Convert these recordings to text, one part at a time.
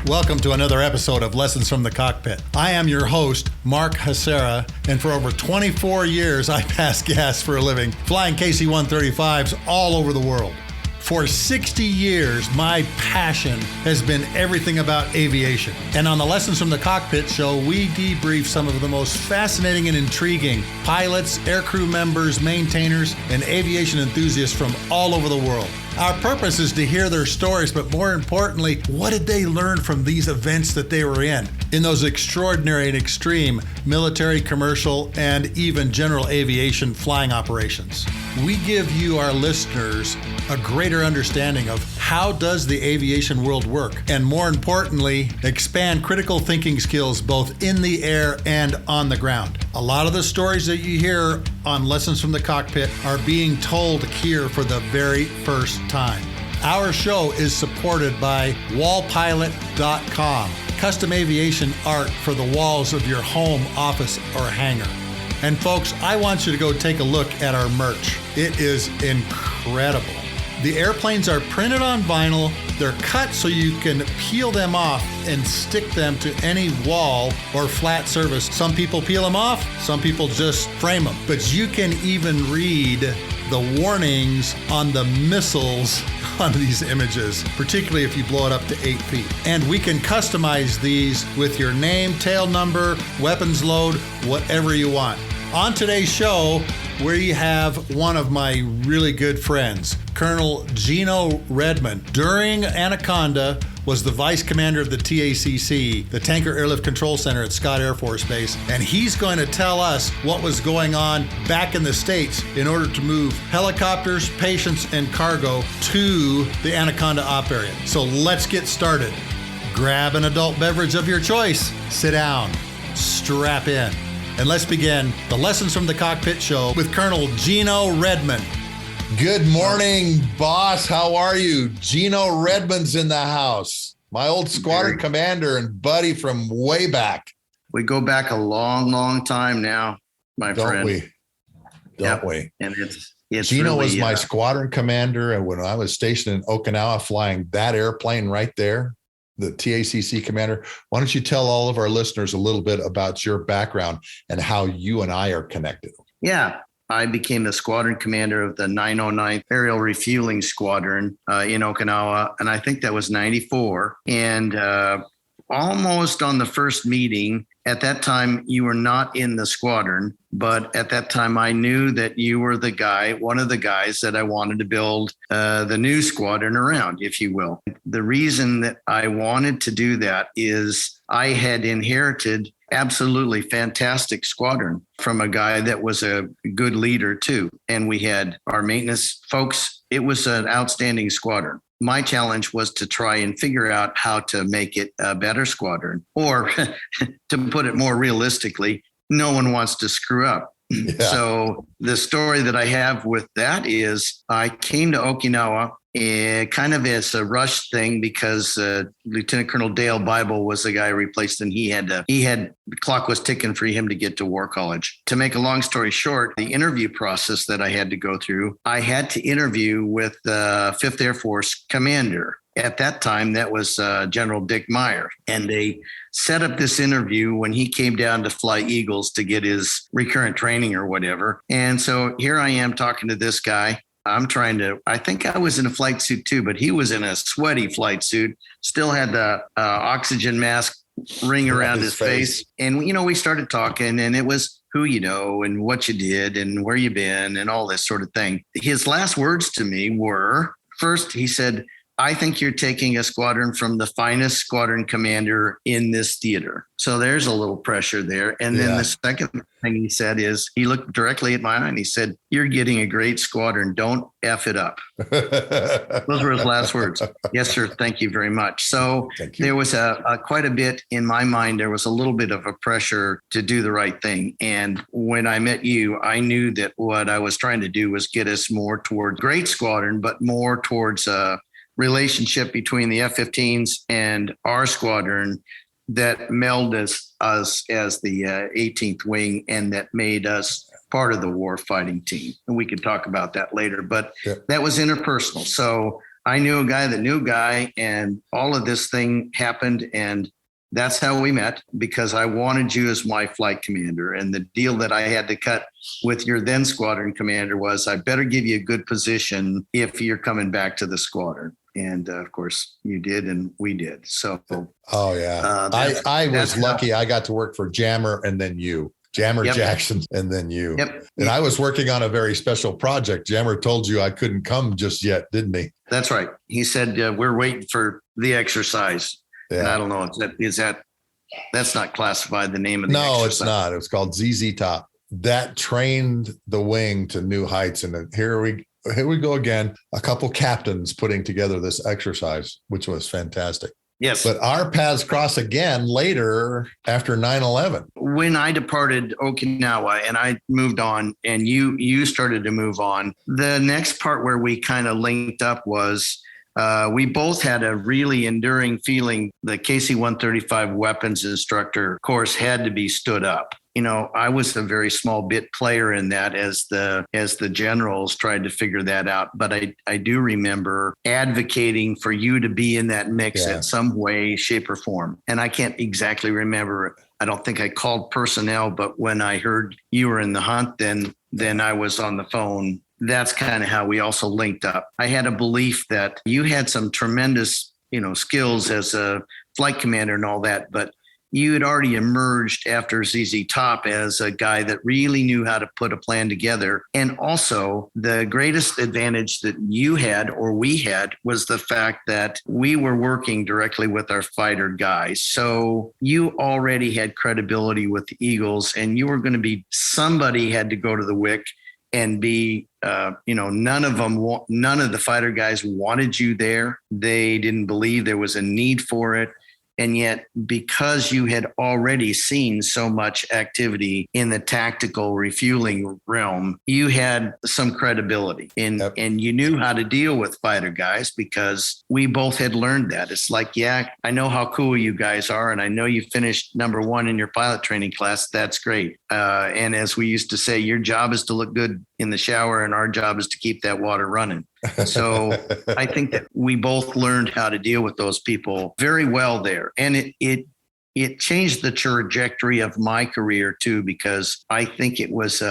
Welcome to another episode of Lessons from the Cockpit. I am your host, Mark Hasera, and for over 24 years, I pass gas for a living, flying KC-135s all over the world. For 60 years, my passion has been everything about aviation. And on the Lessons from the Cockpit show, we debrief some of the most fascinating and intriguing pilots, aircrew members, maintainers, and aviation enthusiasts from all over the world. Our purpose is to hear their stories, but more importantly, what did they learn from these events that they were in those extraordinary and extreme military, commercial, and even general aviation flying operations. We give you, our listeners, a greater understanding of how does the aviation world work, and more importantly, expand critical thinking skills both in the air and on the ground. A lot of the stories that you hear on Lessons from the Cockpit are being told here for the very first time. Our show is supported by wallpilot.com, custom aviation art for the walls of your home, office, or hangar. And folks, I want you to go take a look at our merch. It is incredible. The airplanes are printed on vinyl. They're cut so you can peel them off and stick them to any wall or flat surface. Some people peel them off, some people just frame them. But you can even read the warnings on the missiles on these images, particularly if you blow it up to 8 feet. And we can customize these with your name, tail number, weapons load, whatever you want. On today's show, we have one of my really good friends, Colonel Geno Redmon. During Anaconda, was the vice commander of the TACC, the Tanker Airlift Control Center at Scott Air Force Base, and he's going to tell us what was going on back in the States in order to move helicopters, patients, and cargo to the Anaconda op area. So let's get started. Grab an adult beverage of your choice, sit down, strap in, and let's begin the Lessons from the Cockpit show with Colonel Geno Redmon. Good morning, boss. How are you? Geno Redmon's in the house. My old squadron commander and buddy from way back. We go back a long, long time now, my friend. Don't we? And it's Geno really, was my squadron commander, and when I was stationed in Okinawa flying that airplane right there, the TACC commander. Why don't you tell all of our listeners a little bit about your background and how you and I are connected? Yeah. I became the squadron commander of the 909th Aerial Refueling Squadron in Okinawa, and I think that was 94. And almost on the first meeting, at that time, you were not in the squadron, but at that time, I knew that you were the guy, one of the guys that I wanted to build the new squadron around, if you will. The reason that I wanted to do that is I had inherited absolutely fantastic squadron from a guy that was a good leader too. And we had our maintenance folks. It was an outstanding squadron. My challenge was to try and figure out how to make it a better squadron, or to put it more realistically, no one wants to screw up. Yeah. So the story that I have with that is I came to Okinawa kind of as a rush thing because Lieutenant Colonel Dale Bible was the guy I replaced, and the clock was ticking for him to get to War College. To make a long story short, the interview process that I had to go through, I had to interview with the 5th Air Force commander. At that time, that was General Dick Meyer, and they set up this interview when he came down to fly Eagles to get his recurrent training or whatever. And so here I am talking to this guy. I think I was in a flight suit too, but he was in a sweaty flight suit, still had the oxygen mask ring around his face. And, we started talking, and it was who you know and what you did and where you been and all this sort of thing. His last words to me were, first, he said, I think you're taking a squadron from the finest squadron commander in this theater. So there's a little pressure there. And then the second thing he said is, he looked directly at my eye and he said, you're getting a great squadron. Don't F it up. Those were his last words. Yes, sir. Thank you very much. So there was quite a bit in my mind. There was a little bit of a pressure to do the right thing. And when I met you, I knew that what I was trying to do was get us more toward great squadron, but more towards relationship between the F-15s and our squadron that melded us as the 18th Wing, and that made us part of the war fighting team. And we could talk about that later, but that was interpersonal. So I knew a guy that knew a guy, and all of this thing happened. And that's how we met, because I wanted you as my flight commander. And the deal that I had to cut with your then squadron commander was, I better give you a good position if you're coming back to the squadron. And of course you did, and we did. So, oh yeah, I was lucky. I got to work for Jammer and then you. Jammer Jackson, and then you. And I was working on a very special project. Jammer told you I couldn't come just yet, didn't he? That's right. He said, we're waiting for the exercise. Yeah. And I don't know. That's not classified, the name of the exercise? No, it's not. It was called ZZ Top. That trained the wing to new heights. And here we go again. A couple captains putting together this exercise, which was fantastic. Yes. But our paths cross again later after 9/11. When I departed Okinawa and I moved on, and you started to move on, the next part where we kind of linked up was we both had a really enduring feeling the KC-135 weapons instructor course had to be stood up. You know, I was a very small bit player in that as the generals tried to figure that out. But I do remember advocating for you to be in that mix in some way, shape, or form. And I can't exactly remember. I don't think I called personnel, but when I heard you were in the hunt, then I was on the phone. That's kind of how we also linked up. I had a belief that you had some tremendous, skills as a flight commander and all that, but you had already emerged after ZZ Top as a guy that really knew how to put a plan together. And also the greatest advantage that you had, or we had, was the fact that we were working directly with our fighter guys. So you already had credibility with the Eagles, and you were going to be, somebody had to go to the WIC and be, none of the fighter guys wanted you there. They didn't believe there was a need for it. And yet, because you had already seen so much activity in the tactical refueling realm, you had some credibility and you knew how to deal with fighter guys, because we both had learned that. It's like, I know how cool you guys are, and I know you finished number one in your pilot training class. That's great. And as we used to say, your job is to look good in the shower, and our job is to keep that water running. So I think that we both learned how to deal with those people very well there. And it changed the trajectory of my career too, because I think it was,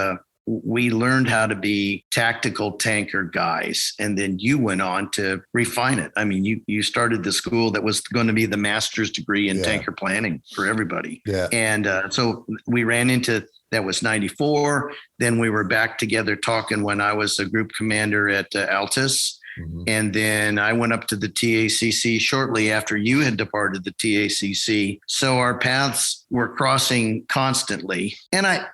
we learned how to be tactical tanker guys. And then you went on to refine it. I mean, you started the school that was going to be the master's degree in tanker planning for everybody. Yeah. And so we ran into, that was 94. Then we were back together talking when I was a group commander at Altus. Mm-hmm. And then I went up to the TACC shortly after you had departed the TACC. So our paths were crossing constantly. And I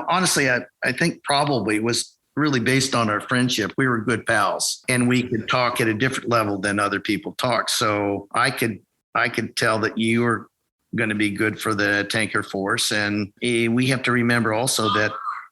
honestly, I think probably was really based on our friendship. We were good pals, and we could talk at a different level than other people talk. So I could tell that you were going to be good for the tanker force. And we have to remember also that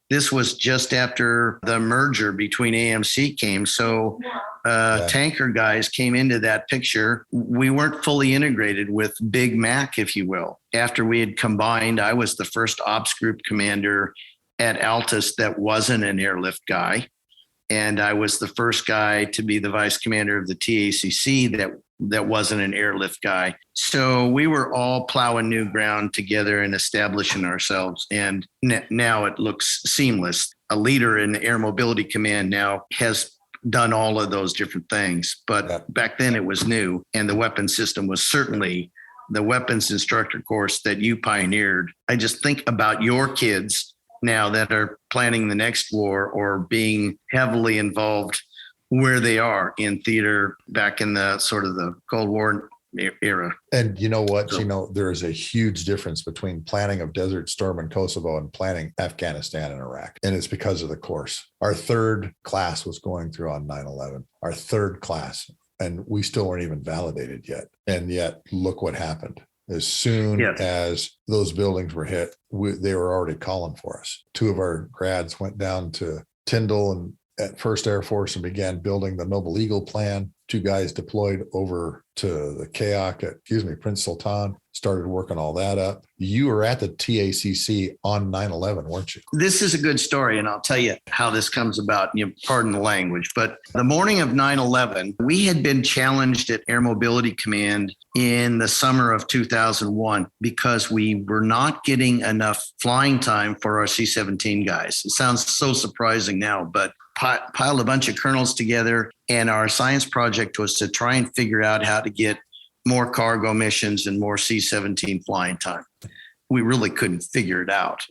this was just after the merger between AMC came. So tanker guys came into that picture. We weren't fully integrated with Big Mac, if you will. After we had combined, I was the first ops group commander at Altus that wasn't an airlift guy. And I was the first guy to be the vice commander of the TACC that wasn't an airlift guy. So we were all plowing new ground together and establishing ourselves. And now it looks seamless. A leader in the Air Mobility Command now has done all of those different things. But back then it was new. And the weapons system was certainly the weapons instructor course that you pioneered. I just think about your kids now that are planning the next war or being heavily involved where they are in theater back in the sort of the Cold War era. And you know what, there is a huge difference between planning of Desert Storm in Kosovo and planning Afghanistan and Iraq. And it's because of the course. Our third class was going through on 9/11, our third class, and we still weren't even validated yet. And yet look what happened. As soon as those buildings were hit, they were already calling for us. Two of our grads went down to Tyndall and at First Air Force and began building the Noble Eagle plan. two guys deployed over to the KAC, Prince Sultan, started working all that up. You were at the TACC on 9/11, weren't you? This is a good story, and I'll tell you how this comes about. Pardon the language, but the morning of 9/11, we had been challenged at Air Mobility Command in the summer of 2001 because we were not getting enough flying time for our C-17 guys. It sounds so surprising now, but piled a bunch of colonels together, and our science project was to try and figure out how to get more cargo missions and more C-17 flying time. We really couldn't figure it out.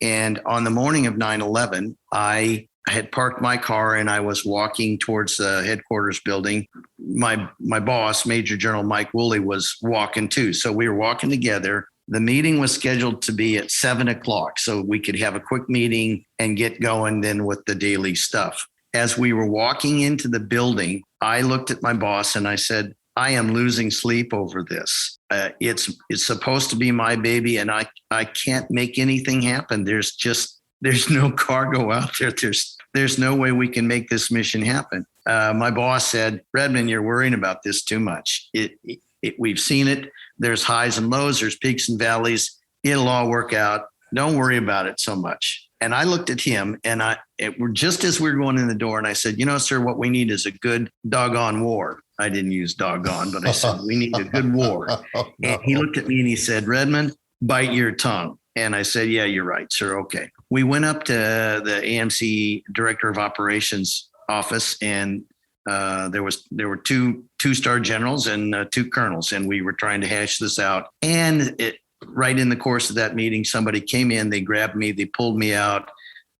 And on the morning of 9/11, I had parked my car and I was walking towards the headquarters building. My boss, Major General Mike Woolley, was walking too. So we were walking together. The meeting was scheduled to be at 7:00, so we could have a quick meeting and get going then with the daily stuff. As we were walking into the building, I looked at my boss and I said, I am losing sleep over this. It's supposed to be my baby, and I can't make anything happen. There's no cargo out there. There's no way we can make this mission happen. My boss said, Redmon, you're worrying about this too much. We've seen it. There's highs and lows. There's peaks and valleys. It'll all work out. Don't worry about it so much. And I looked at him, and we're just as we were going in the door, and I said, sir, what we need is a good doggone war. I didn't use doggone, but I said, we need a good war. And he looked at me and he said, Redmon, bite your tongue. And I said, yeah, you're right, sir. Okay. We went up to the AMC Director of Operations office, and there were two-star generals and two colonels, and we were trying to hash this out. And right in the course of that meeting, somebody came in, they grabbed me, they pulled me out,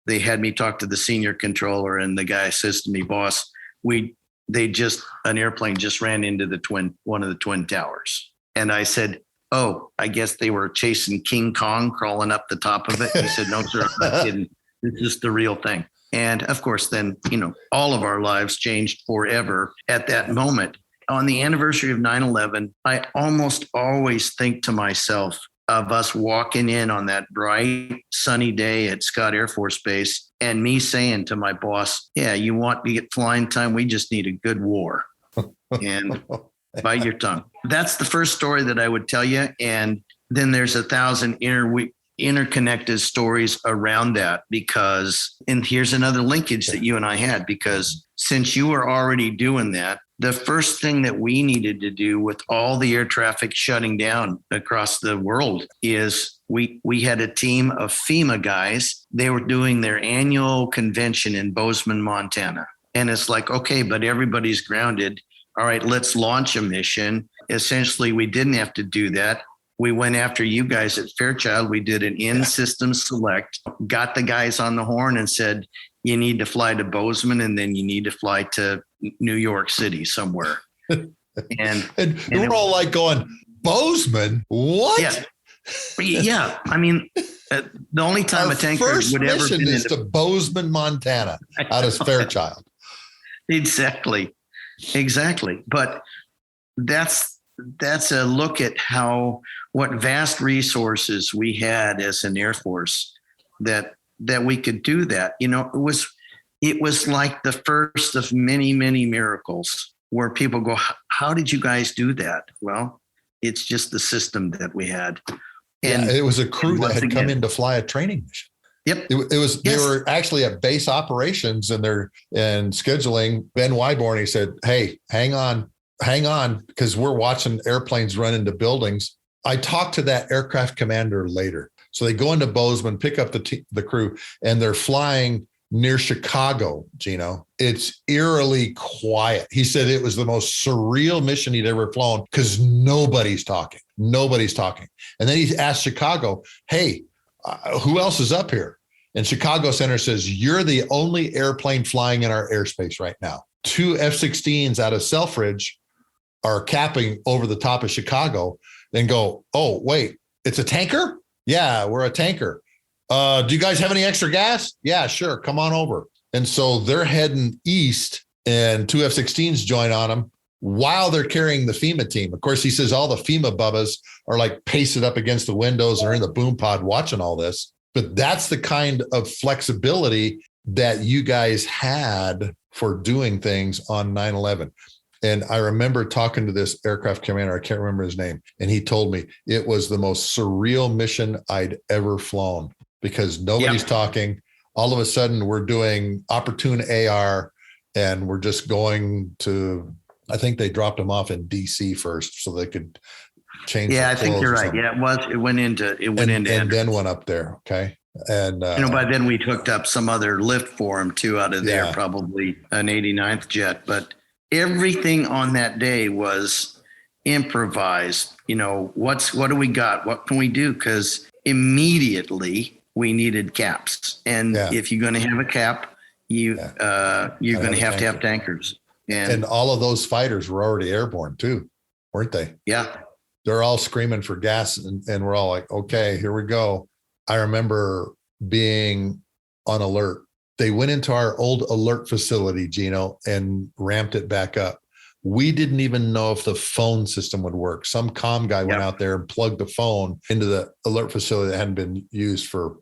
they had me talk to the senior controller, and the guy says to me, boss, an airplane just ran into one of the twin towers. And I said, oh, I guess they were chasing King Kong crawling up the top of it. He said, no, sir, I'm not kidding. This is the real thing. And of course, then, all of our lives changed forever at that moment. On the anniversary of 9/11, I almost always think to myself of us walking in on that bright, sunny day at Scott Air Force Base and me saying to my boss, yeah, you want to get flying time? We just need a good war. And bite your tongue. That's the first story that I would tell you. And then there's 1,000 interconnected stories around that and here's another linkage that you and I had, because since you were already doing that, the first thing that we needed to do with all the air traffic shutting down across the world is we had a team of FEMA guys. They were doing their annual convention in Bozeman, Montana. And it's like, okay, but everybody's grounded. All right, let's launch a mission. Essentially, we didn't have to do that. We went after you guys at Fairchild. We did an in-system select, got the guys on the horn and said, you need to fly to Bozeman, and then you need to fly to New York City somewhere. And we're all like going, Bozeman? What? Yeah. I mean, the only time a tanker would ever mission is to Bozeman, Montana, out of Fairchild. Exactly. But that's a look at what vast resources we had as an Air Force that we could do that. It was like the first of many, many miracles where people go, how did you guys do that? Well, it's just the system that we had. And it was a crew that had come in to fly a training mission. Yep. It was. Yes. They were actually at base operations and scheduling. Ben Wyborn, he said, hey, hang on, because we're watching airplanes run into buildings. I talked to that aircraft commander later. So they go into Bozeman, pick up the crew, and they're flying near Chicago, Geno. It's eerily quiet. He said it was the most surreal mission he'd ever flown because nobody's talking. And then he asked Chicago, hey, who else is up here? And Chicago Center says, you're the only airplane flying in our airspace right now. 2 F-16s out of Selfridge are capping over the top of Chicago. Then go, oh, wait, it's a tanker? Yeah, we're a tanker. Do you guys have any extra gas? Yeah, sure. Come on over. And so they're heading east, and 2 F-16s join on them while they're carrying the FEMA team. Of course, he says all the FEMA bubbas are like pasted up against the windows or in the boom pod watching all this. But that's the kind of flexibility that you guys had for doing things on 9/11. And I remember talking to this aircraft commander, I can't remember his name, and he told me it was the most surreal mission I'd ever flown because nobody's talking. All of a sudden, we're doing opportune AR, and we're just going to, I think they dropped them off in DC first so they could change. Yeah, I think you're right. Yeah, it went into and then went up there. Okay. And by then we'd hooked up some other lift for him too out of there, probably an 89th jet. But everything on that day was improvised. What do we got? What can we do? Because immediately we needed caps, and if you're going to have a cap, you're going to have tankers. And all of those fighters were already airborne too, weren't they? Yeah. They're all screaming for gas, and we're all like, okay, here we go. I remember being on alert. They went into our old alert facility, Geno, and ramped it back up. We didn't even know if the phone system would work. Some comm guy went out there and plugged the phone into the alert facility that hadn't been used for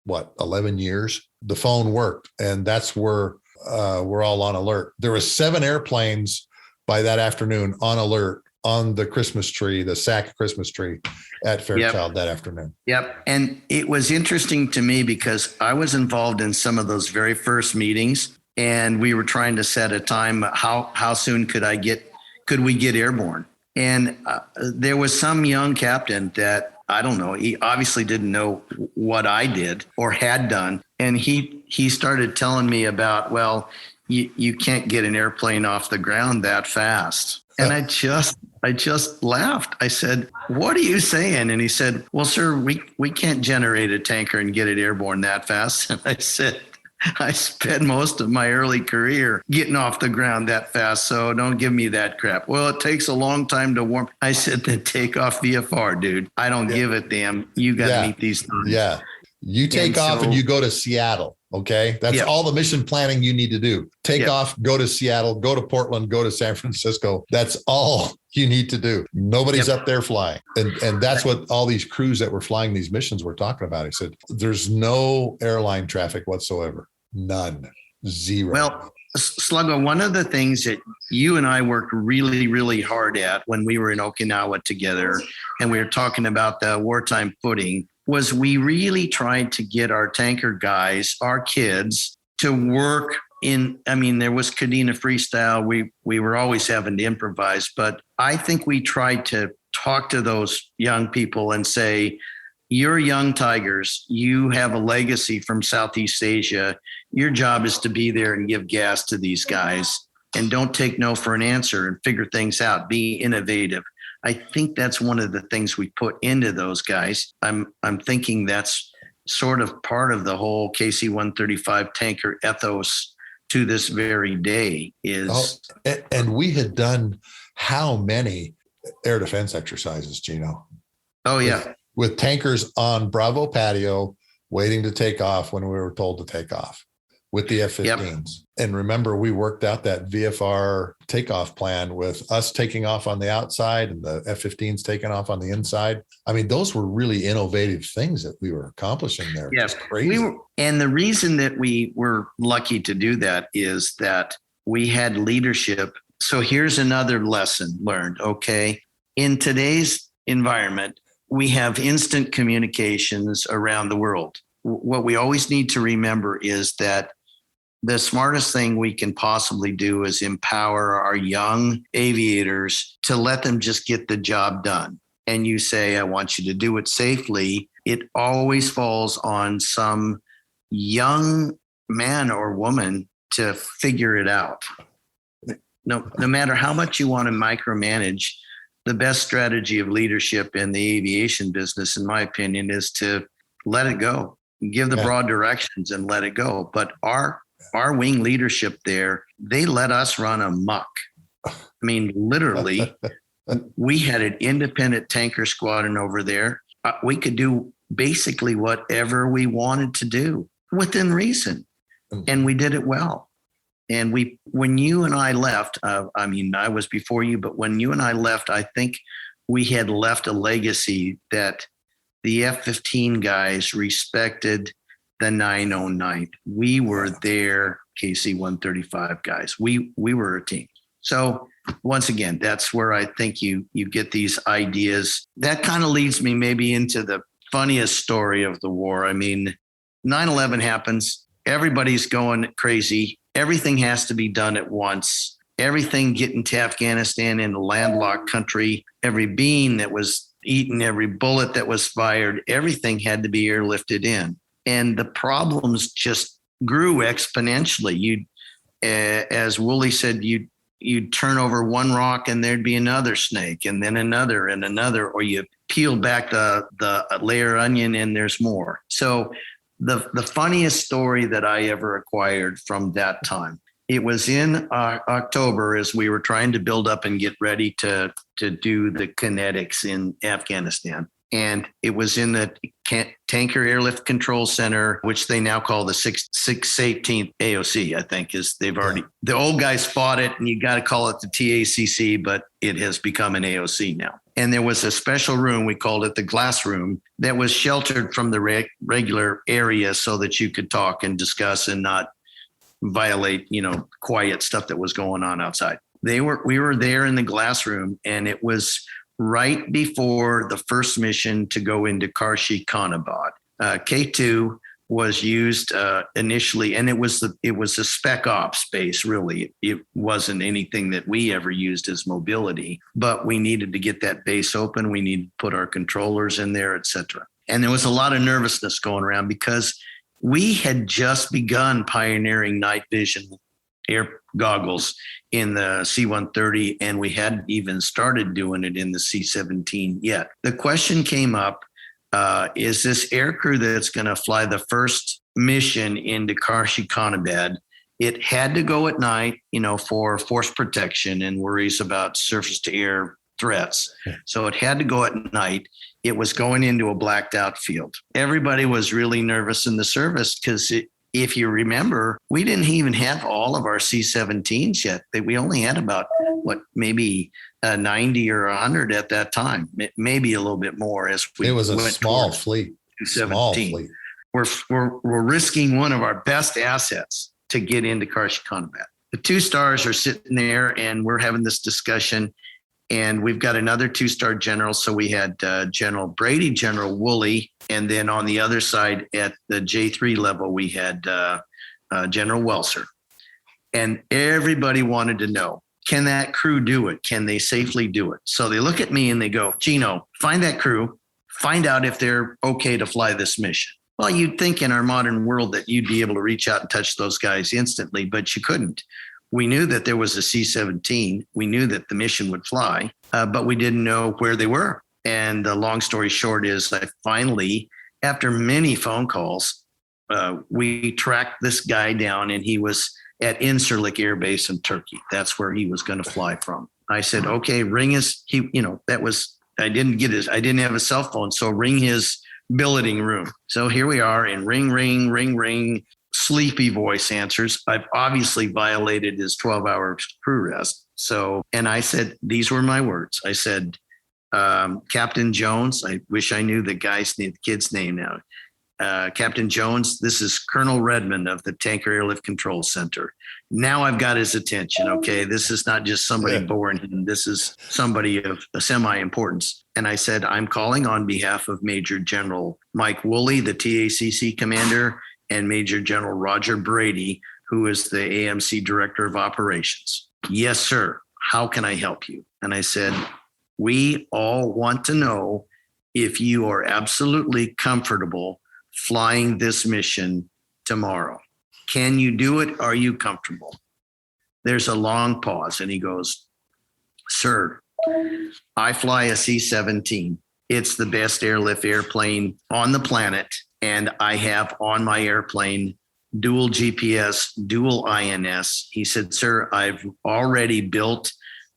11 years. The phone worked, and that's where we're all on alert. There were 7 airplanes by that afternoon on alert on the Christmas tree, the TACC Christmas tree at Fairchild that afternoon. Yep. And it was interesting to me because I was involved in some of those very first meetings, and we were trying to set a time. How soon could we get airborne? And there was some young captain that, I don't know, he obviously didn't know what I did or had done. And he started telling me about, well, you can't get an airplane off the ground that fast. And I just laughed. I said, what are you saying? And he said, well, sir, we can't generate a tanker and get it airborne that fast. And I said, I spent most of my early career getting off the ground that fast, so don't give me that crap. Well, it takes a long time to warm. I said, then take off VFR, dude. I don't give a damn. You got to meet these times. Yeah. You take off and you go to Seattle. Okay. That's all the mission planning you need to do. Take off, go to Seattle, go to Portland, go to San Francisco. That's all you need to do. Nobody's up there flying. And that's what all these crews that were flying these missions were talking about. He said, there's no airline traffic whatsoever. None. Zero. Well, Sluggo, one of the things that you and I worked really, really hard at when we were in Okinawa together, and we were talking about the wartime footing, was we really tried to get our tanker guys, our kids, to work in, there was Kadena freestyle. We were always having to improvise, but I think we tried to talk to those young people and say, you're young tigers. You have a legacy from Southeast Asia. Your job is to be there and give gas to these guys, and don't take no for an answer and figure things out. Be innovative. I think that's one of the things we put into those guys. I'm thinking that's sort of part of the whole KC-135 tanker ethos to this very day is. And we had done how many air defense exercises, Geno? Oh, yeah. With tankers on Bravo patio waiting to take off when we were told to take off with the F-15s. Yep. And remember, we worked out that VFR takeoff plan with us taking off on the outside and the F-15s taking off on the inside. Those were really innovative things that we were accomplishing there. Yes, crazy. And the reason that we were lucky to do that is that we had leadership. So here's another lesson learned, okay? In today's environment, we have instant communications around the world. What we always need to remember is that the smartest thing we can possibly do is empower our young aviators to let them just get the job done. And you say, I want you to do it safely. It always falls on some young man or woman to figure it out. No matter how much you want to micromanage, the best strategy of leadership in the aviation business, in my opinion, is to let it go, give the broad directions and let it go. But our wing leadership there, they let us run amok. Literally, we had an independent tanker squadron over there. We could do basically whatever we wanted to do within reason. And we did it well. And when you and I left, I was before you, but when you and I left, I think we had left a legacy that the F-15 guys respected the 909th. We were their KC-135 guys. We were a team. So once again, that's where I think you get these ideas. That kind of leads me maybe into the funniest story of the war. I mean, 9/11 happens. Everybody's going crazy. Everything has to be done at once. Everything getting to Afghanistan in a landlocked country, every bean that was eaten, every bullet that was fired, everything had to be airlifted in. And the problems just grew exponentially. As Woolley said, you'd turn over one rock and there'd be another snake and then another and another, or you peel back the layer onion and there's more. So the funniest story that I ever acquired from that time, it was in October as we were trying to build up and get ready to do the kinetics in Afghanistan. And it was in the Tanker Airlift Control Center, which they now call the 618th AOC, I think, is they've already, the old guys fought it and you got to call it the TACC, but it has become an AOC now. And there was a special room, we called it the glass room, that was sheltered from the regular area so that you could talk and discuss and not violate, quiet stuff that was going on outside. We were there in the glass room, and it was right before the first mission to go into Karshi Khanabad. K2 was used initially, and it was a spec ops base, really. It wasn't anything that we ever used as mobility, but we needed to get that base open. We needed to put our controllers in there, et cetera. And there was a lot of nervousness going around because we had just begun pioneering night vision air goggles in the C-130, and we hadn't even started doing it in the C-17 yet. The question came up, is this aircrew that's going to fly the first mission into Karshi Khanabad, it had to go at night, for force protection and worries about surface to air threats. So it had to go at night. It was going into a blacked out field. Everybody was really nervous in the service because if you remember, we didn't even have all of our C-17s yet. We only had about, maybe 90 or 100 at that time, maybe a little bit more as we went. It was a small fleet. Small fleet. We're risking one of our best assets to get into Karshi Khanabad. The 2 stars are sitting there, and we're having this discussion. And we've got another 2-star general. So we had General Brady, General Woolley, and then on the other side at the J3 level, we had General Welser. And everybody wanted to know, can that crew do it? Can they safely do it? So they look at me and they go, Geno, find that crew, find out if they're okay to fly this mission. Well, you'd think in our modern world that you'd be able to reach out and touch those guys instantly, but you couldn't. We knew that there was a C-17. We knew that the mission would fly, but we didn't know where they were. And the long story short is I finally, after many phone calls, we tracked this guy down, and he was at Incirlik Air Base in Turkey. That's where he was going to fly from. I said, okay, ring his, I didn't have a cell phone. So ring his billeting room. So here we are, and ring, ring, ring, ring. Sleepy voice answers. I've obviously violated his 12-hour crew rest. So, and I said, these were my words. I said, Captain Jones, I wish I knew the kid's name now. Captain Jones, this is Colonel Redmon of the Tanker Airlift Control Center. Now I've got his attention. Okay. This is not just somebody boring him. This is somebody of a semi-importance. And I said, I'm calling on behalf of Major General Mike Woolley, the TACC commander, and Major General Roger Brady, who is the AMC Director of Operations. Yes, sir. How can I help you? And I said, we all want to know if you are absolutely comfortable flying this mission tomorrow. Can you do it? Are you comfortable? There's a long pause, and he goes, sir, I fly a C-17. It's the best airlift airplane on the planet. And I have on my airplane dual GPS, dual INS. He said, sir, I've already built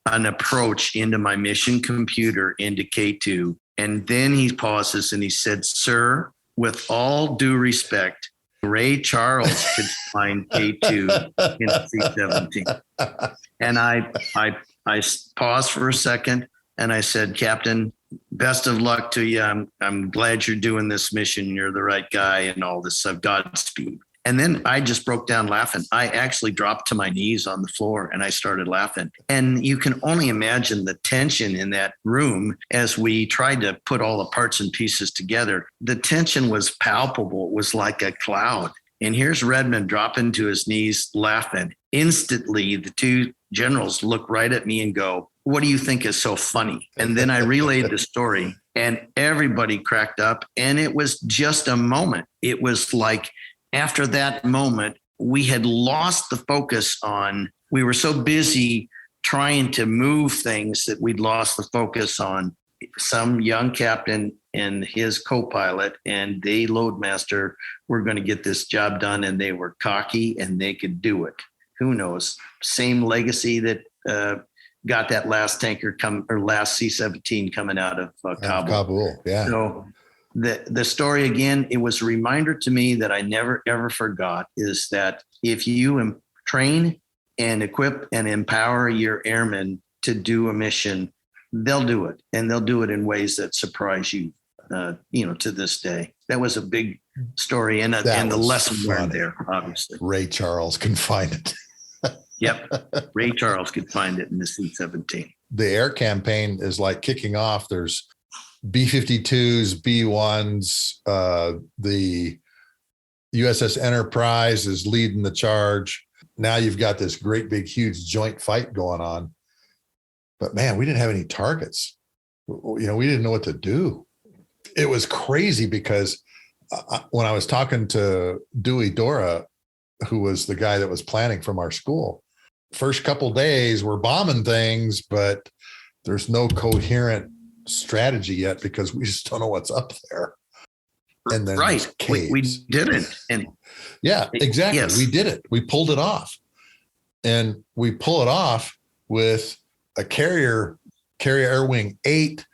an approach into my mission computer into K2. And then he pauses and he said, sir, with all due respect, Ray Charles could find K2 in C-17. And I paused for a second and I said, Captain, best of luck to you. I'm glad you're doing this mission. You're the right guy and all this. Godspeed. And then I just broke down laughing. I actually dropped to my knees on the floor and I started laughing. And you can only imagine the tension in that room as we tried to put all the parts and pieces together. The tension was palpable. It was like a cloud. And here's Redmon dropping to his knees, laughing. Instantly, the two generals look right at me and go, "What do you think is so funny?" And then I relayed the story and everybody cracked up. And it was just a moment. It was like after that moment, we had lost the focus on, we were so busy trying to move things that we'd lost the focus on some young captain and his co-pilot and the loadmaster were going to get this job done, and they were cocky and they could do it. Who knows? Same legacy that got that last tanker last C-17 coming out of Kabul. Kabul, yeah. So the story again, it was a reminder to me that I never ever forgot, is that if you train and equip and empower your airmen to do a mission, they'll do it, and they'll do it in ways that surprise you. To this day, that was a big story, and the lesson learned there, obviously. Ray Charles can find it. Yep, Ray Charles could find it in the C-17. The air campaign is like kicking off. There's B-52s, B-1s. The USS Enterprise is leading the charge. Now you've got this great big huge joint fight going on. But man, we didn't have any targets. We didn't know what to do. It was crazy because when I was talking to Dewey Dora, who was the guy that was planning from our school, first couple days we're bombing things, but there's no coherent strategy yet because we just don't know what's up there. And then right, we didn't. And yeah, exactly. Yes. We did it. We pulled it off, and we pull it off with a carrier Air Wing 8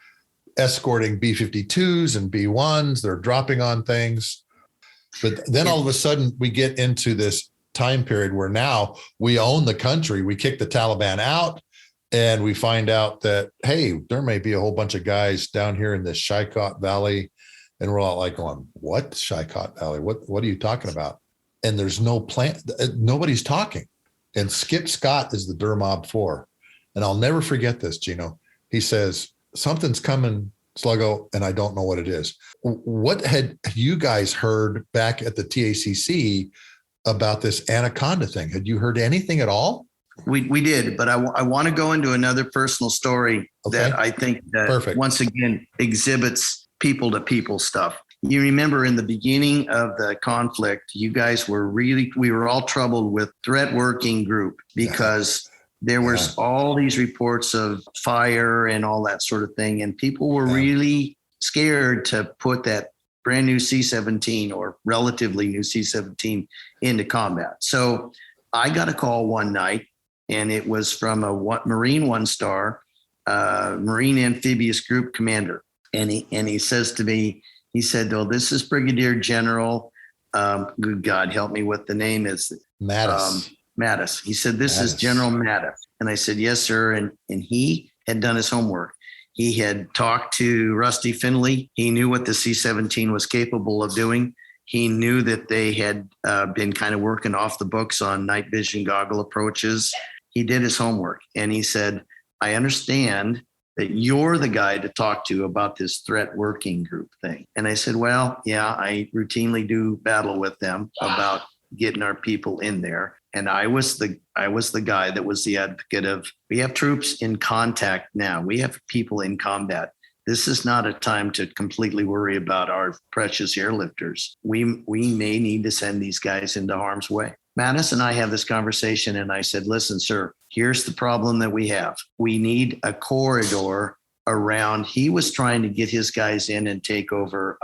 escorting B-52s and B-1s. They're dropping on things. But then all of a sudden we get into this time period where now we own the country. We kick the Taliban out, and we find out that, hey, there may be a whole bunch of guys down here in this Shikot Valley. And we're all like going, what Shikot Valley? What are you talking about? And there's no plan. Nobody's talking. And Skip Scott is the Durmob 4. And I'll never forget this, Geno. He says, something's coming, Sluggo, and I don't know what it is. What had you guys heard back at the TACC about this Anaconda thing? Had you heard anything at all? We did, but I want to go into another personal story that I think that once again exhibits people to people stuff. You remember in the beginning of the conflict, you guys were we were all troubled with threat working group because there was all these reports of fire and all that sort of thing. And people were really scared to put that brand new C-17 or relatively new C-17 into combat. So I got a call one night, and it was from a Marine 1-star, Marine Amphibious Group Commander. And he says to me, he said, "Oh, this is Brigadier General, good God, help me with the name, is Mattis. Mattis." He said, "This is General Mattis." And I said, "Yes, sir." And he had done his homework. He had talked to Rusty Finley. He knew what the C-17 was capable of doing. He knew that they had been kind of working off the books on night vision goggle approaches. He did his homework. And he said, "I understand that you're the guy to talk to about this threat working group thing." And I said, "Well, yeah, I routinely do battle with them about getting our people in there." And I was the guy that was the advocate of, we have troops in contact now. We have people in combat. This is not a time to completely worry about our precious airlifters. We may need to send these guys into harm's way. Mattis and I have this conversation, and I said, "Listen, sir, here's the problem that we have. We need a corridor around." He was trying to get his guys in and take over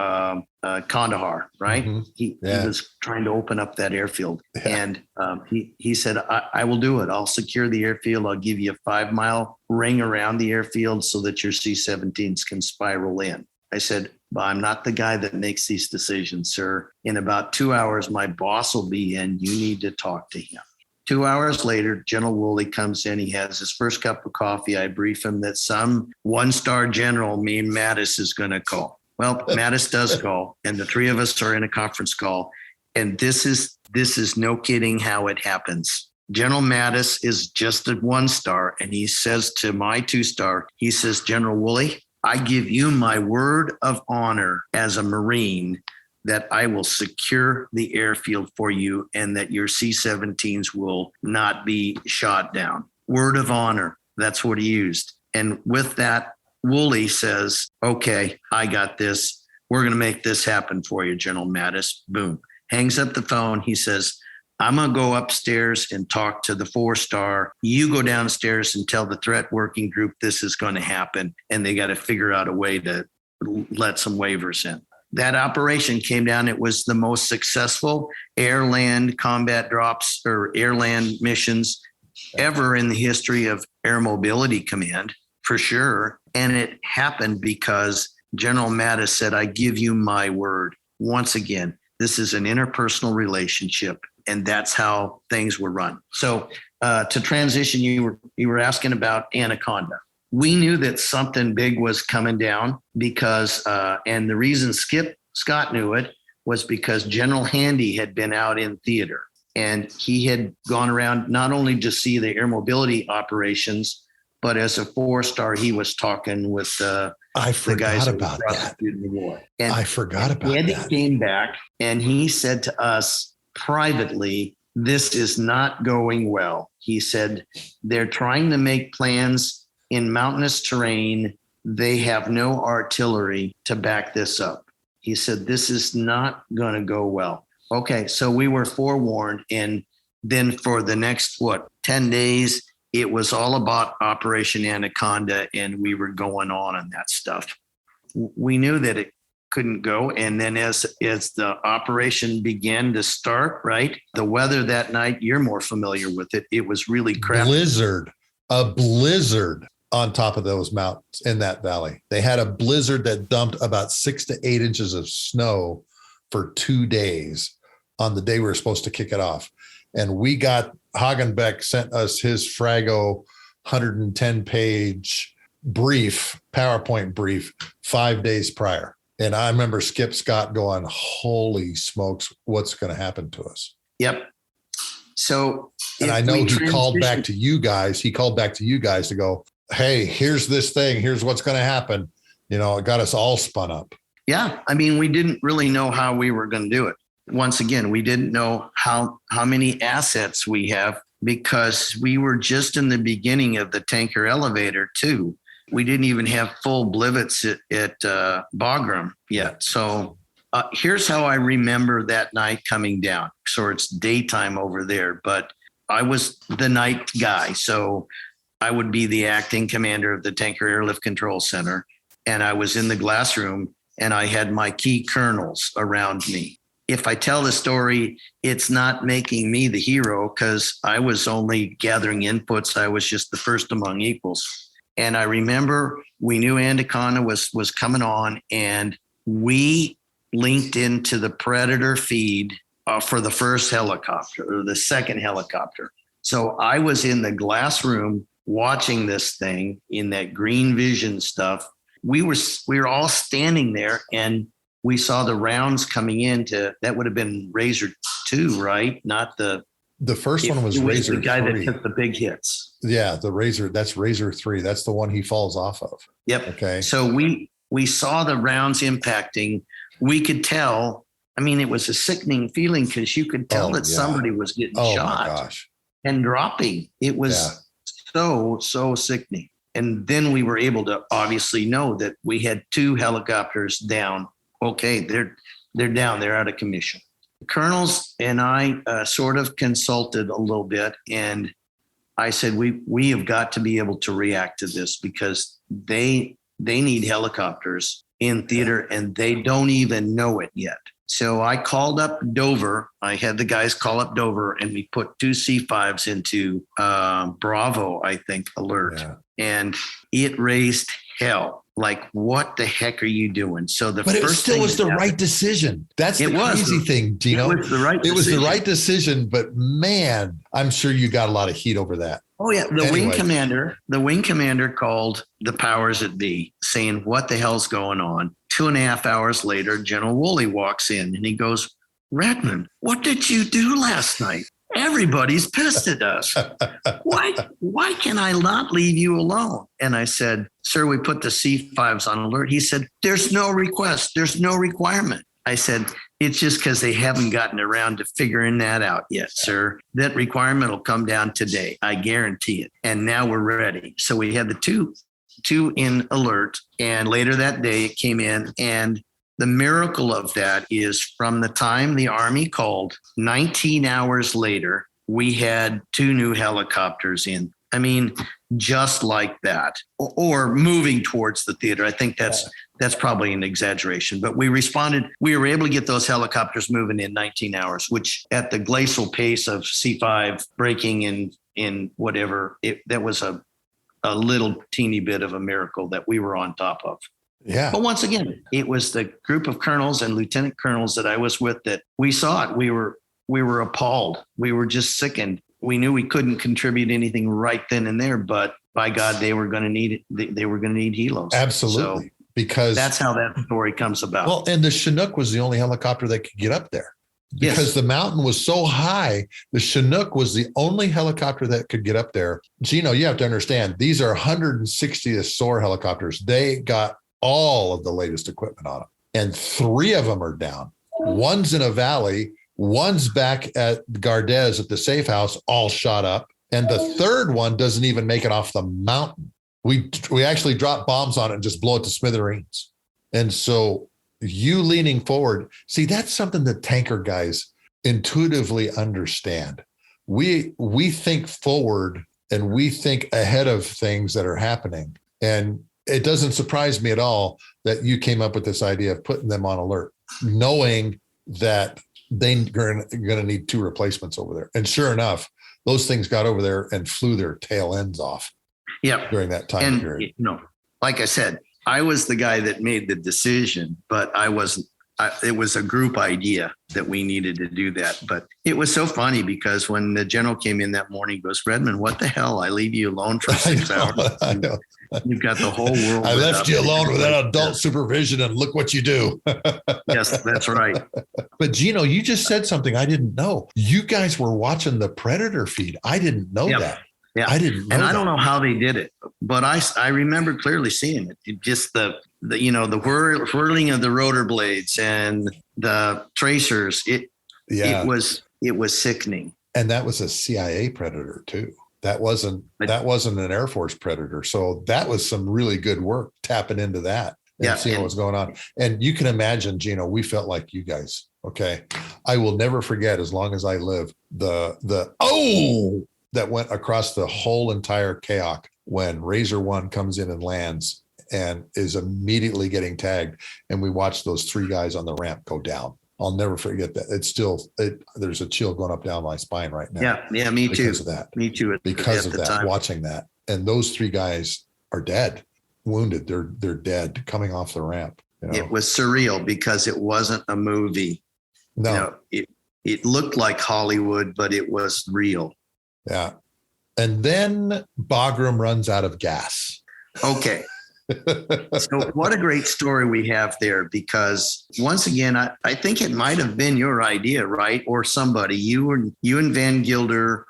Kandahar, right? Mm-hmm. He was trying to open up that airfield. And he said, I will do it. I'll secure the airfield. I'll give you a 5-mile ring around the airfield so that your C-17s can spiral in. I said, "But I'm not the guy that makes these decisions, sir. In about 2 hours, my boss will be in. You need to talk to him." 2 hours later, General Woolley comes in. He has his first cup of coffee. I brief him that some 1-star general, me and Mattis, is going to call. Well, Mattis does call, and the three of us are in a conference call. And this is no kidding how it happens. General Mattis is just a 1-star, and he says to my 2-star, he says, General Woolley, I give you my word of honor as a Marine that I will secure the airfield for you and that your C-17s will not be shot down. Word of honor. That's what he used. And with that, Woolley says, okay, I got this. We're going to make this happen for you, General Mattis. Boom. Hangs up the phone. He says, I'm going to go upstairs and talk to the 4-star. You go downstairs and tell the threat working group this is going to happen. And they got to figure out a way to let some waivers in. That operation came down. It was the most successful air-land combat drops or air-land missions ever in the history of Air Mobility Command, for sure. And it happened because General Mattis said, I give you my word. Once again, this is an interpersonal relationship, and that's how things were run. So to transition, you were asking about Anaconda. We knew that something big was coming down because, and the reason Scott knew it was because General Handy had been out in theater, and he had gone around not only to see the air mobility operations, but as a 4-star, he was talking with the guys about that. In the war. And I forgot about Andy that. came back and he said to us privately, this is not going well. He said, they're trying to make plans in mountainous terrain. They have no artillery to back this up. He said, this is not going to go well. Okay, so we were forewarned. And then for the next, 10 days, it was all about Operation Anaconda, and we were going on that stuff. We knew that it couldn't go. And then as the operation began to start, right, the weather that night, you're more familiar with it. It was really crappy. A blizzard on top of those mountains in that valley. They had a blizzard that dumped about 6 to 8 inches of snow for 2 days on the day we were supposed to kick it off. And Hagenbeck sent us his Frago 110-page PowerPoint brief 5 days prior. And I remember Skip Scott going, holy smokes, what's going to happen to us? Yep. So, and I know he called back to you guys. He called back to you guys to go, hey, here's this thing. Here's what's going to happen. It got us all spun up. Yeah. I mean, we didn't really know how we were going to do it. Once again, we didn't know how many assets we have because we were just in the beginning of the tanker elevator too. We didn't even have full blivets at Bagram yet. So here's how I remember that night coming down. So it's daytime over there, but I was the night guy. So I would be the acting commander of the Tanker Airlift Control Center. And I was in the glass room and I had my key colonels around me. If I tell the story, it's not making me the hero because I was only gathering inputs. I was just the first among equals. And I remember we knew Anaconda was coming on, and we linked into the Predator feed for the first helicopter or the second helicopter. So I was in the glass room watching this thing in that green vision stuff. We were all standing there, and we saw the rounds coming into that would have been Razor 2, right? Not the first one was Razor 3. The guy that took the big hits. Yeah, the Razor. That's Razor 3. That's the one he falls off of. Yep. Okay. So we saw the rounds impacting. We could tell. I mean, it was a sickening feeling because you could tell that somebody was getting shot and dropping. It was so sickening. And then we were able to obviously know that we had 2 helicopters down. Okay, they're down. They're out of commission. The colonels and I sort of consulted a little bit, and I said we have got to be able to react to this because they need helicopters in theater, and they don't even know it yet. So I called up Dover. I had the guys call up Dover, and we put 2 C5s into Bravo, I think, alert, and it raised hell. Like, what the heck are you doing? So but it still was the right decision. That's the crazy thing, Geno. It was the right decision. It was the right decision, but man, I'm sure you got a lot of heat over that. Oh yeah. The wing commander called the powers that be saying, what the hell's going on? 2.5 hours later, General Woolley walks in and he goes, Redmon, what did you do last night? Everybody's pissed at us. Why can I not leave you alone? And I said, sir, we put the C5s on alert. He said, there's no request. There's no requirement. I said, it's just because they haven't gotten around to figuring that out yet, sir. That requirement will come down today. I guarantee it. And now we're ready. So we had the two in alert. And later that day it came in. And the miracle of that is from the time the Army called, 19 hours later, we had 2 new helicopters in. I mean, just like that, or moving towards the theater. I think that's probably an exaggeration, but we responded. We were able to get those helicopters moving in 19 hours, which at the glacial pace of C5 breaking in whatever, that was a little teeny bit of a miracle that we were on top of. Yeah. But once again, it was the group of colonels and lieutenant colonels that I was with that we saw it. We were appalled. We were just sickened. We knew we couldn't contribute anything right then and there, but by God, they were going to need it. They were going to need helos. Absolutely. So because that's how that story comes about. Well, and the Chinook was the only helicopter that could get up there because the mountain was so high. The Chinook was the only helicopter that could get up there. Geno, you have to understand, these are 160th SOAR helicopters. They got all of the latest equipment on them, and 3 of them are down. One's in a valley. One's back at Gardez at the safe house, all shot up. And the third one doesn't even make it off the mountain. We actually drop bombs on it and just blow it to smithereens. And so you leaning forward, see, that's something that tanker guys intuitively understand. We think forward and we think ahead of things that are happening. And it doesn't surprise me at all that you came up with this idea of putting them on alert, knowing that they're going to need 2 replacements over there. And sure enough, those things got over there and flew their tail ends off. During that time period. Like I said, I was the guy that made the decision, but it was a group idea that we needed to do that. But it was so funny because when the general came in that morning, he goes, Redmon, what the hell? I leave you alone for 6 hours. I know. You've got the whole world. I left you alone without adult supervision, and look what you do. Yes, that's right. But Geno, you just said something I didn't know. You guys were watching the Predator feed. I didn't know that. Yeah, I didn't know. And I don't know how they did it, but I remember clearly seeing it. Just the whirling of the rotor blades and the tracers. It was sickening. And that was a CIA Predator too. That wasn't an Air Force Predator. So that was some really good work tapping into that and seeing what was going on. And you can imagine, Geno, we felt like you guys. Okay, I will never forget as long as I live that went across the whole entire KAOC when Razor 1 comes in and lands and is immediately getting tagged. And we watched those 3 guys on the ramp go down. I'll never forget that. It's still, there's a chill going up down my spine right now. Yeah, me too. Because of that. Me too. Because of that, time. Watching that. And those 3 guys are dead, wounded. They're dead coming off the ramp. It was surreal because it wasn't a movie. No. It looked like Hollywood, but it was real. Yeah. And then Bagram runs out of gas. Okay. So what a great story we have there, because once again, I think it might have been your idea, right? Or somebody, you and Van Gilder,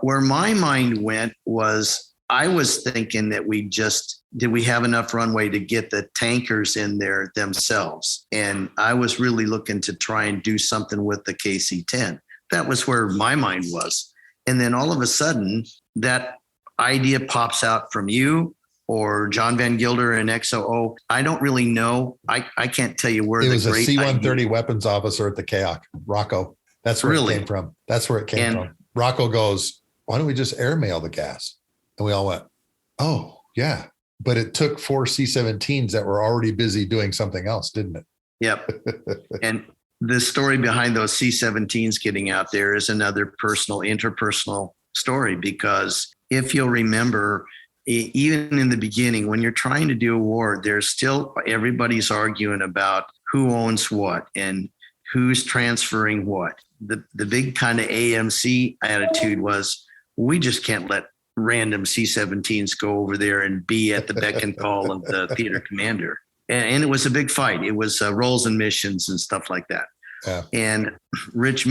where my mind went was I was thinking that did we have enough runway to get the tankers in there themselves? And I was really looking to try and do something with the KC-10. That was where my mind was. And then all of a sudden, that idea pops out from you or John Van Gilder and XOO. I don't really know. I can't tell you where it the was great a C-130 idea. weapons officer at the KAOC, Rocco. That's where Really? it came from. That's where it came from. Rocco goes, why don't we just airmail the gas? And we all went, oh, yeah. But it took 4 C-17s that were already busy doing something else, didn't it? Yep. And the story behind those C-17s getting out there is another interpersonal story, because if you'll remember, even in the beginning, when you're trying to do a war, there's still everybody's arguing about who owns what and who's transferring what. The big kind of AMC attitude was, we just can't let random C-17s go over there and be at the beck and call of the theater commander. And it was a big fight. It was roles and missions and stuff like that. Yeah. And General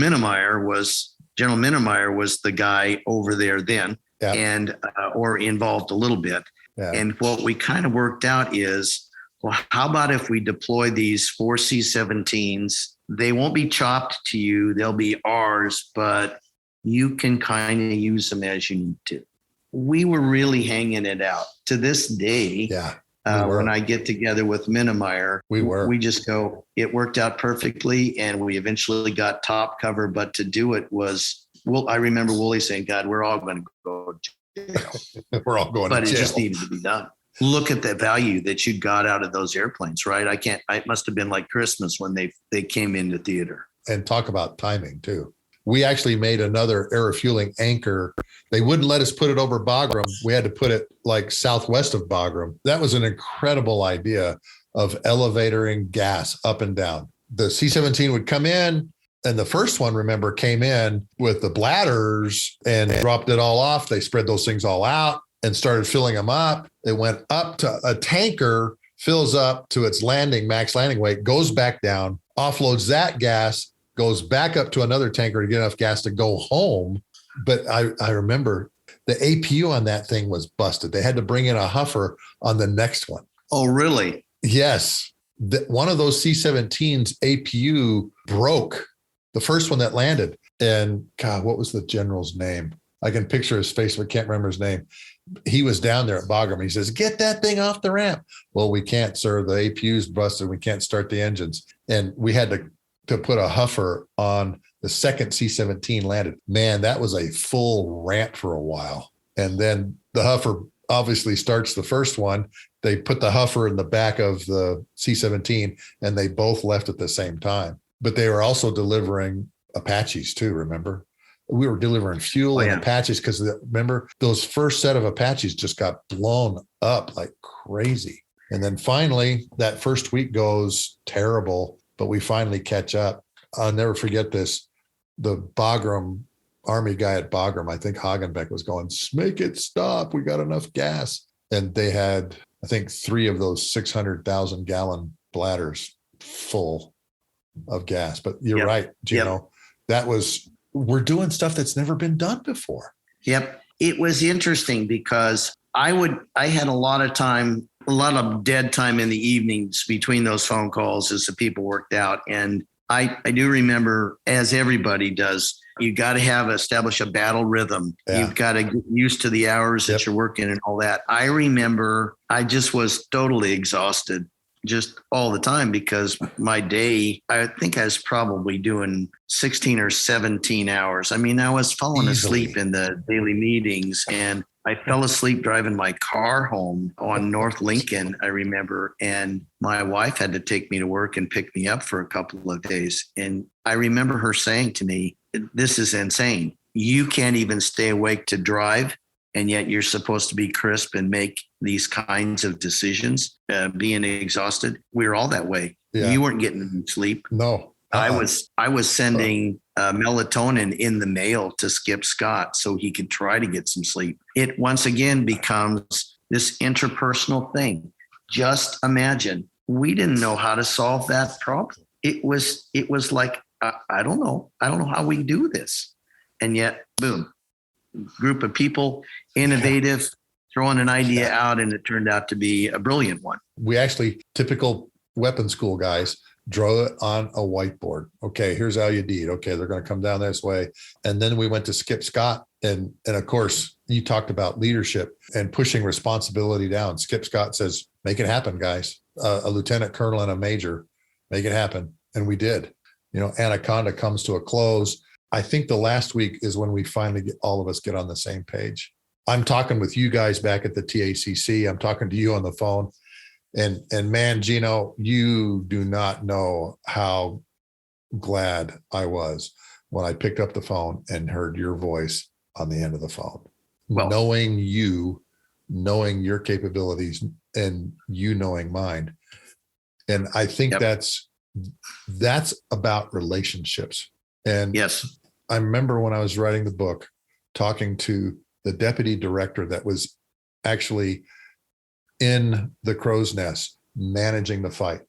Minnemeyer was the guy over there then, Yeah. and or involved a little bit. Yeah. And what we kind of worked out is, well, how about if we deploy these 4 C-17s? They won't be chopped to you. They'll be ours, but you can kind of use them as you need to. We were really hanging it out. To this day, Yeah. when I get together with Minnemeyer, we just go, it worked out perfectly. And we eventually got top cover, but to do it was, I remember Wooly saying, God, we're all going to go to jail. We're all going to jail. But it just needed to be done. Look at the value that you got out of those airplanes, right? It must have been like Christmas when they came into theater. And talk about timing too. We actually made another air refueling anchor. They wouldn't let us put it over Bagram. We had to put it like southwest of Bagram. That was an incredible idea of elevatoring gas up and down. The C-17 would come in, and the first one, remember, came in with the bladders and dropped it all off. They spread those things all out and started filling them up. It went up to a tanker, fills up to its max landing weight, goes back down, offloads that gas, goes back up to another tanker to get enough gas to go home. But I remember the APU on that thing was busted. They had to bring in a huffer on the next one. Oh, really? Yes. One of those C-17s APU broke, the first one that landed. And God, what was the general's name? I can picture his face, but can't remember his name. He was down there at Bagram. He says, get that thing off the ramp. Well, we can't, sir. The APU's busted. We can't start the engines. And we had to put a huffer on the second C-17 landed. Man, that was a full rant for a while. And then the huffer obviously starts the first one. They put the huffer in the back of the C-17, and they both left at the same time. But they were also delivering Apaches too, remember? We were delivering fuel and Apaches because remember, those first set of Apaches just got blown up like crazy. And then finally, that first week goes terrible, but we finally catch up. I'll never forget this. The Bagram Army guy at Bagram, I think Hagenbeck, was going, make it stop. We got enough gas. And they had, I think, 3 of those 600,000 gallon bladders full of gas. But you're right, Geno. That was, we're doing stuff that's never been done before. Yep. It was interesting because I had a lot of dead time in the evenings between those phone calls as the people worked out. And I do remember, as everybody does, you got to establish a battle rhythm. Yeah. You've got to get used to the hours that you're working and all that. I remember I just was totally exhausted just all the time because my day, I think I was probably doing 16 or 17 hours. I mean, I was falling asleep in the daily meetings, and I fell asleep driving my car home on North Lincoln, I remember, and my wife had to take me to work and pick me up for a couple of days. And I remember her saying to me, this is insane. You can't even stay awake to drive, and yet you're supposed to be crisp and make these kinds of decisions, being exhausted. We were all that way. Yeah. You weren't getting any sleep. No. I was sending melatonin in the mail to Skip Scott so he could try to get some sleep. It once again becomes this interpersonal thing. Just imagine, we didn't know how to solve that problem. It was like, I don't know how we do this. And yet, boom, group of people, innovative, throwing an idea out, and it turned out to be a brilliant one. We actually, typical weapons school guys, draw it on a whiteboard. Okay, here's how you do it. Okay, they're going to come down this way. And then we went to Skip Scott. And of course, you talked about leadership and pushing responsibility down. Skip Scott says, make it happen, guys. A lieutenant colonel and a major, make it happen. And we did. You know, Anaconda comes to a close. I think the last week is when we finally all of us get on the same page. I'm talking with you guys back at the TACC. I'm talking to you on the phone. And man, Geno, you do not know how glad I was when I picked up the phone and heard your voice on the end of the phone. Well, knowing your capabilities and you knowing mine. And I think that's about relationships. And yes, I remember when I was writing the book, talking to the deputy director that was actually in the crow's nest managing the fight,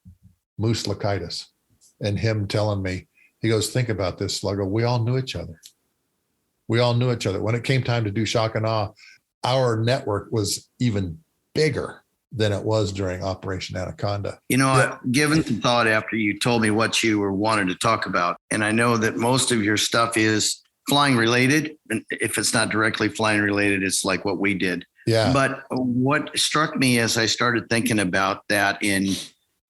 Moose Lakaitis, and him telling me, He goes, think about this, Sluggo. We all knew each other. We all knew each other. When it came time to do shock and awe, our network was even bigger than it was during Operation Anaconda. I've given some thought after you told me what you were wanting to talk about. And I know that most of your stuff is flying related. And if it's not directly flying related, it's like what we did. Yeah. But what struck me as I started thinking about that, in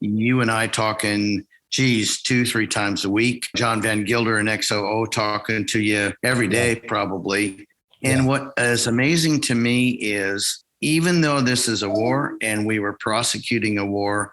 you and I talking, 2-3 times a week, John Van Gilder and XOO talking to you every day, probably. And what is amazing to me is, even though this is a war and we were prosecuting a war,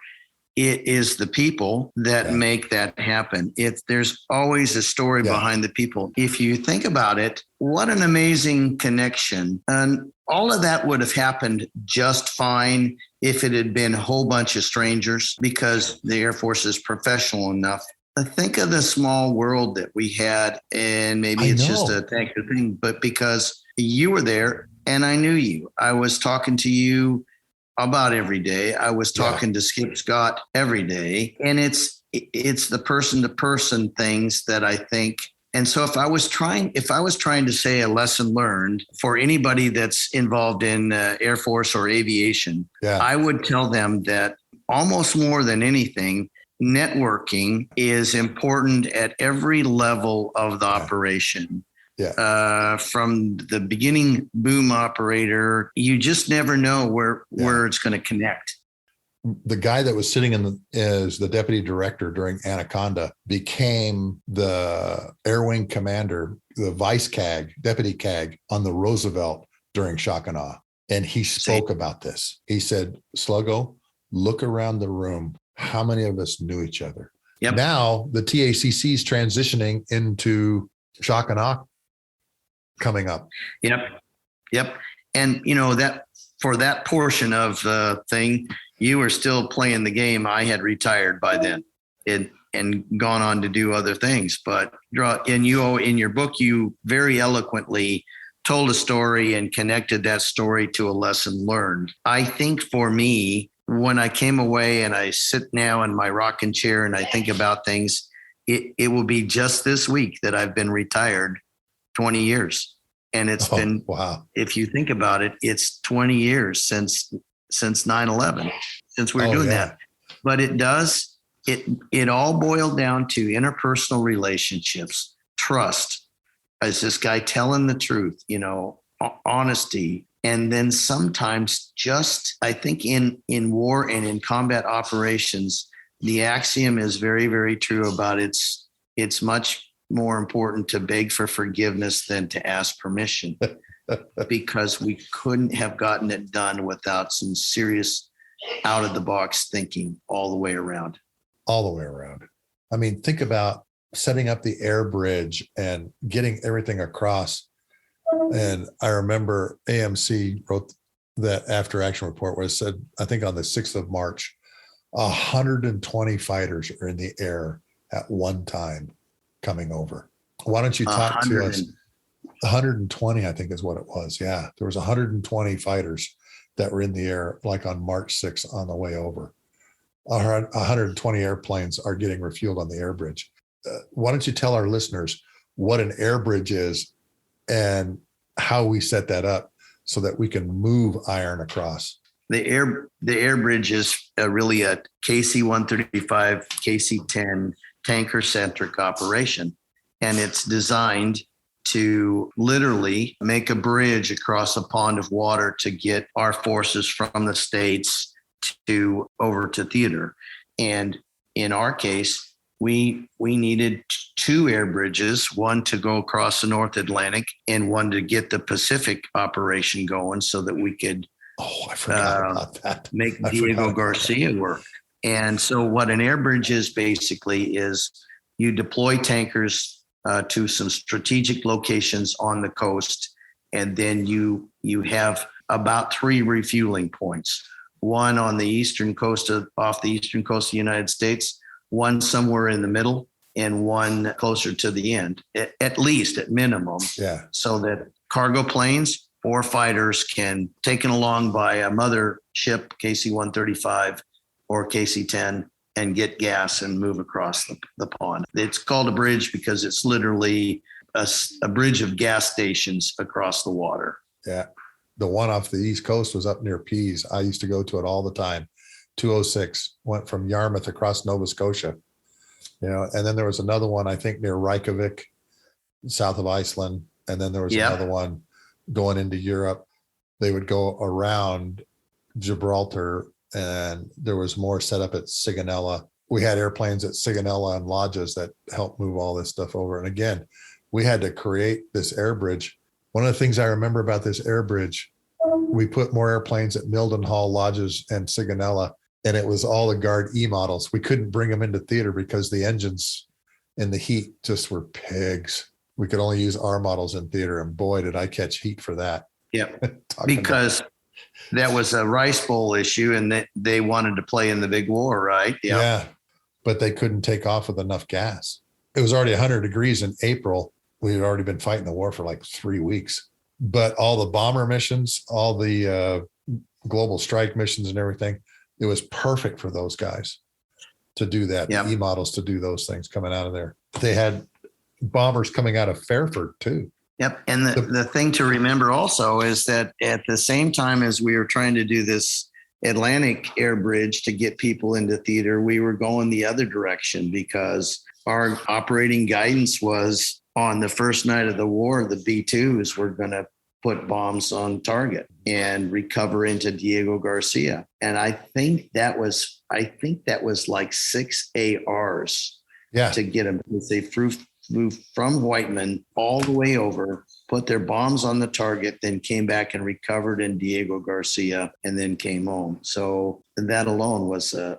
it is the people that make that happen. There's always a story behind the people. If you think about it, what an amazing connection. And all of that would have happened just fine if it had been a whole bunch of strangers, because the Air Force is professional enough. Think of the small world that we had, and maybe it's just a tanker thing, but because you were there and I knew you, I was talking to you about every day. I was talking to Skip Scott every day, and it's the person to person things that I think. And so if I was trying to say a lesson learned for anybody that's involved in Air Force or aviation, I would tell them that almost more than anything, networking is important at every level of the operation. From the beginning boom operator, you just never know where it's going to connect. The guy that was sitting as the deputy director during Anaconda became the air wing commander, the vice CAG, deputy CAG on the Roosevelt during shock and awe. And he spoke about this. He said, Sluggo, look around the room. How many of us knew each other? Now the TACC is transitioning into shock and awe coming up. Yep. And that for that portion of the thing, you were still playing the game. I had retired by then and gone on to do other things. But in your book, you very eloquently told a story and connected that story to a lesson learned. I think for me, when I came away and I sit now in my rocking chair and I think about things, it will be just this week that I've been retired 20 years. And it's been, if you think about it, it's 20 years since 9/11, since we're doing that. But it all boiled down to interpersonal relationships, trust. Is this guy telling the truth? Honesty. And then sometimes I think in war and in combat operations, the axiom is very, very true about it's much more important to beg for forgiveness than to ask permission, because we couldn't have gotten it done without some serious out of the box thinking all the way around. I mean, think about setting up the air bridge and getting everything across. And I remember AMC wrote that after action report where it said, I think on the 6th of March, 120 fighters are in the air at one time coming over. Why don't you talk to us? 120, I think is what it was. Yeah. There was 120 fighters that were in the air, like on March 6th on the way over. 120 airplanes are getting refueled on the air bridge. Why don't you tell our listeners what an air bridge is and how we set that up so that we can move iron across? The air bridge is really a KC-135, KC-10 tanker-centric operation. And it's designed to literally make a bridge across a pond of water to get our forces from the States over to theater. And in our case, we needed 2 air bridges, one to go across the North Atlantic and one to get the Pacific operation going so that we could I forgot about that. Make Diego Garcia work. And so what an air bridge is basically is you deploy tankers to some strategic locations on the coast, and then you have about 3 refueling points. One on the off the eastern coast of the United States, one somewhere in the middle, and one closer to the end, at least at minimum. So that cargo planes or fighters can, taken along by a mother ship, KC-135 or KC-10, and get gas and move across the pond. It's called a bridge because it's literally a bridge of gas stations across the water. Yeah. The one off the East Coast was up near Pease. I used to go to it all the time. 206 went from Yarmouth across Nova Scotia, and then there was another one, I think, near Reykjavik, south of Iceland. And then there was another one going into Europe. They would go around Gibraltar, and there was more set up at Sigonella. We had airplanes at Sigonella and lodges that helped move all this stuff over. And again, we had to create this air bridge. One of the things I remember about this air bridge, we put more airplanes at Mildenhall, lodges, and Sigonella, and it was all the Guard E models. We couldn't bring them into theater because the engines and the heat just were pigs. We could only use our models in theater, and boy, did I catch heat for that. Yep, because that was a Rice Bowl issue, and they wanted to play in the big war, right? Yep. Yeah, but they couldn't take off with enough gas. It was already 100 degrees in April. We had already been fighting the war for like 3 weeks. But all the bomber missions, all the global strike missions and everything, it was perfect for those guys to do that. Yep. The E models to do those things coming out of there. They had bombers coming out of Fairford too. Yep. And the thing to remember also is that at the same time as we were trying to do this Atlantic air bridge to get people into theater, we were going the other direction because our operating guidance was on the first night of the war, the B-2s were going to put bombs on target and recover into Diego Garcia. And I think that was like 6 ARs to get them. They flew from Whiteman all the way over, put their bombs on the target, then came back and recovered in Diego Garcia and then came home. So that alone was a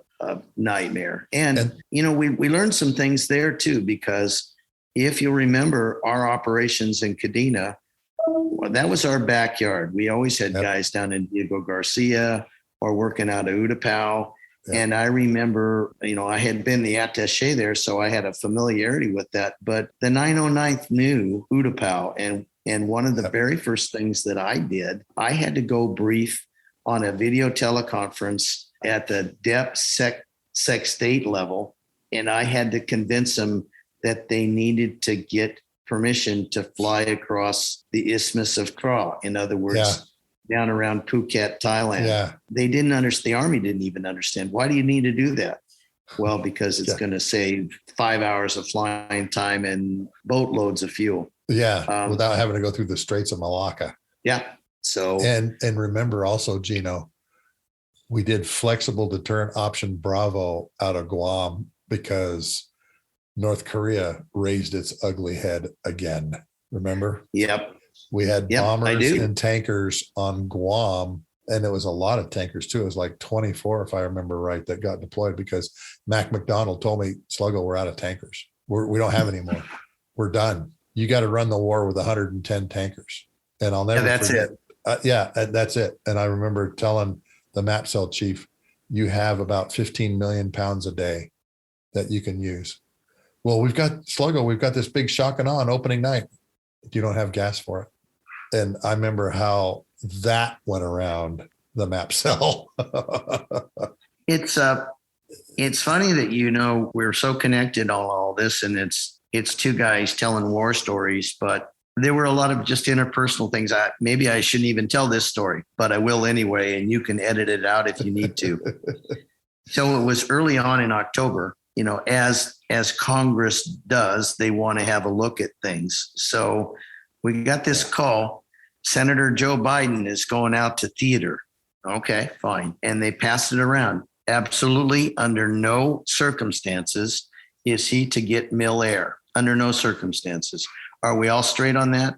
nightmare. And we learned some things there too, because if you remember our operations in Kadena, well, that was our backyard. We always had guys down in Diego Garcia or working out of Utapao. And I remember, I had been the attaché there, so I had a familiarity with that. But the 909th knew Utapao. And one of the very first things that I did, I had to go brief on a video teleconference at the depth sec-state level. And I had to convince them that they needed to get permission to fly across the Isthmus of Kra. In other words, down around Phuket, Thailand. Yeah. They didn't understand. The Army didn't even understand. Why do you need to do that? Well, because it's going to save 5 hours of flying time and boatloads of fuel. Yeah, without having to go through the Straits of Malacca. Yeah. So and remember also, Geno, we did flexible deterrent option Bravo out of Guam because North Korea raised its ugly head again. Remember? Yep. We had bombers and tankers on Guam, and it was a lot of tankers too. It was like 24, if I remember right, that got deployed because Mac McDonald told me, Sluggo, we're out of tankers. We don't have any more. We're done. You got to run the war with 110 tankers. And I'll never forget. That's it. And I remember telling the map cell chief, you have about 15 million pounds a day that you can use. Well, we've got this big shock and awe on opening night. You don't have gas for it. And I remember how that went around the map cell. It's funny that, we're so connected on all this, and it's two guys telling war stories, but there were a lot of just interpersonal things. Maybe I shouldn't even tell this story, but I will anyway, and you can edit it out if you need to. So it was early on in October, as Congress does, they want to have a look at things. So we got this call. Senator Joe Biden is going out to theater. Okay, fine. And they passed it around. Absolutely, under no circumstances is he to get mil air. Under no circumstances. Are we all straight on that?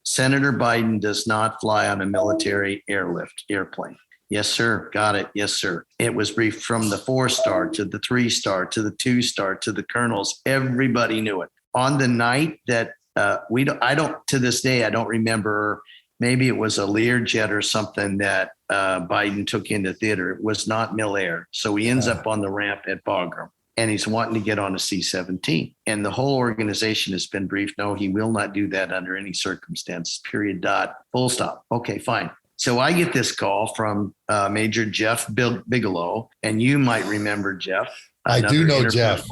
Senator Biden does not fly on a military airplane. Yes, sir. Got it. Yes, sir. It was briefed from the 4-star to the 3-star to the 2-star to the colonels. Everybody knew it. On the night that to this day, I don't remember. Maybe it was a Learjet or something that Biden took into theater. It was not mil air. So he ends up on the ramp at Bagram, and he's wanting to get on a C-17. And the whole organization has been briefed. No, he will not do that under any circumstance. Period. Dot. Full stop. Okay, fine. So I get this call from Major Jeff Bigelow, and you might remember Jeff. I do know Jeff.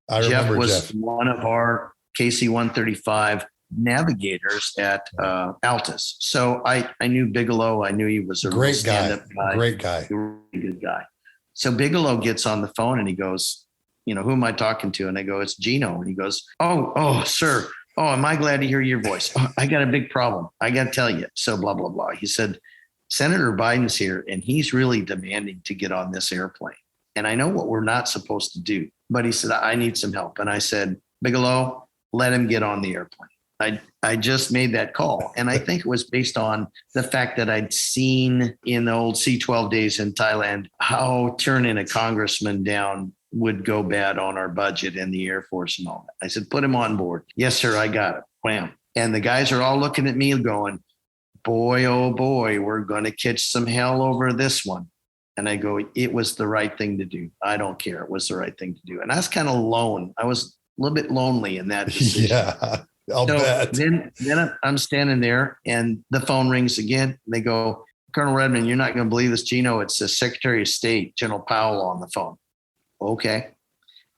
I remember was Jeff. one of our KC-135 navigators at Altus. So I knew Bigelow. I knew he was a great stand-up guy. Great guy. Really good guy. So Bigelow gets on the phone and he goes, who am I talking to? And I go, it's Geno. And he goes, oh, sir. Oh, am I glad to hear your voice? Oh, I got a big problem. I got to tell you. So blah, blah, blah. He said, Senator Biden's here and he's really demanding to get on this airplane. And I know what we're not supposed to do, but he said, I need some help. And I said, Bigelow, let him get on the airplane. I just made that call. And I think it was based on the fact that I'd seen in the old C-12 days in Thailand, how turning a congressman down would go bad on our budget and the Air Force and all that. I said, put him on board. Yes, sir. I got it. Wham. And the guys are all looking at me going, boy, oh boy, we're going to catch some hell over this one. And I go, it was the right thing to do. I don't care. It was the right thing to do. And I was kind of alone. I was a little bit lonely in that decision. Yeah, I'll bet. Then I'm standing there and the phone rings again. They go, Colonel Redmon, you're not going to believe this, Geno. It's the Secretary of State, General Powell, on the phone. Okay.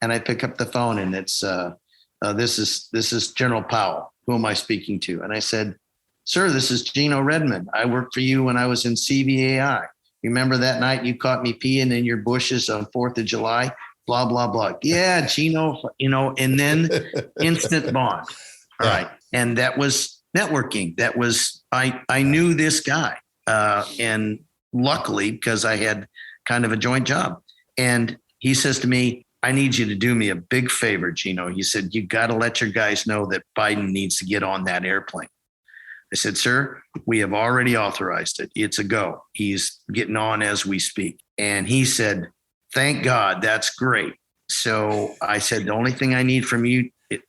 And I pick up the phone and it's, this is General Powell. Who am I speaking to? And I said, sir, this is Geno Redmon. I worked for you when I was in CVAI. Remember that night you caught me peeing in your bushes on 4th of July? Blah, blah, blah. Yeah, Geno, and then instant bond. All right. And that was networking. That was, I knew this guy. And luckily, because I had kind of a joint job. And he says to me, I need you to do me a big favor, Geno. He said, you got to let your guys know that Biden needs to get on that airplane. I said, sir, we have already authorized it. It's a go. He's getting on as we speak. And he said, thank God, that's great. So I said, the only thing I need from you is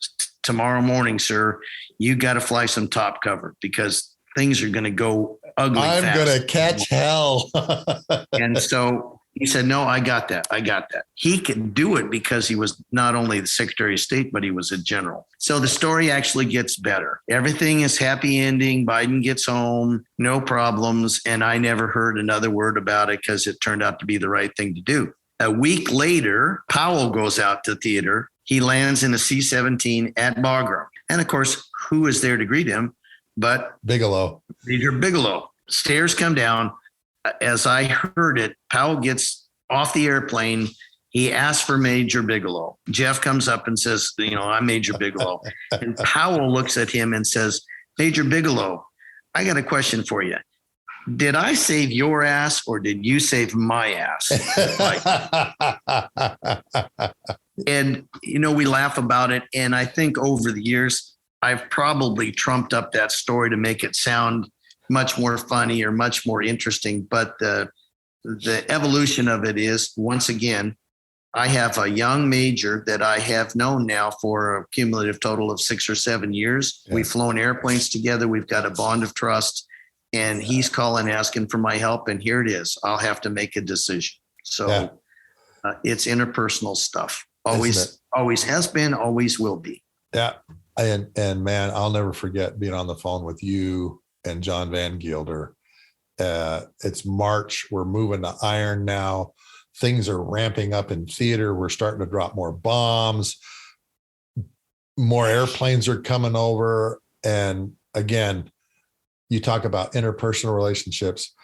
tomorrow morning, sir, you got to fly some top cover because things are going to go ugly. I'm going to catch hell. And so he said, no, I got that. He can do it because he was not only the Secretary of State, but he was a general. So the story actually gets better. Everything is happy ending. Biden gets home, no problems. And I never heard another word about it because it turned out to be the right thing to do. A week later, Powell goes out to theater. He lands in a C-17 at Bagram. And of course, who is there to greet him but Bigelow? Major Bigelow. Stairs come down. As I heard it, Powell gets off the airplane. He asks for Major Bigelow. Jeff comes up and says, I'm Major Bigelow. And Powell looks at him and says, Major Bigelow, I got a question for you. Did I save your ass or did you save my ass? And, we laugh about it. And I think over the years, I've probably trumped up that story to make it sound much more funny or much more interesting. But the evolution of it is, once again, I have a young major that I have known now for a cumulative total of 6 or 7 years. Yeah. We've flown airplanes together. We've got a bond of trust. And he's calling, asking for my help. And here it is. I'll have to make a decision. So it's interpersonal stuff. Always has been, always will be. Yeah. And man, I'll never forget being on the phone with you and John Van Gielder. It's March. We're moving to iron now. Things are ramping up in theater. We're starting to drop more bombs. More airplanes are coming over. And again, you talk about interpersonal relationships.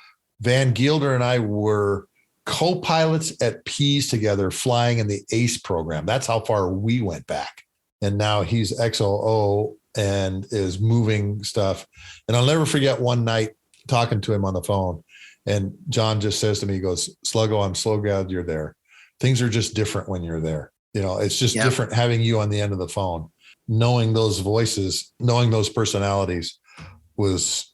Van Gielder and I were co-pilots at Pease together, flying in the ACE program. That's how far we went back. And now he's XOO and is moving stuff. And I'll never forget one night talking to him on the phone. And John just says to me, he goes, Sluggo, I'm so glad you're there. Things are just different when you're there. It's just different having you on the end of the phone. Knowing those voices, knowing those personalities was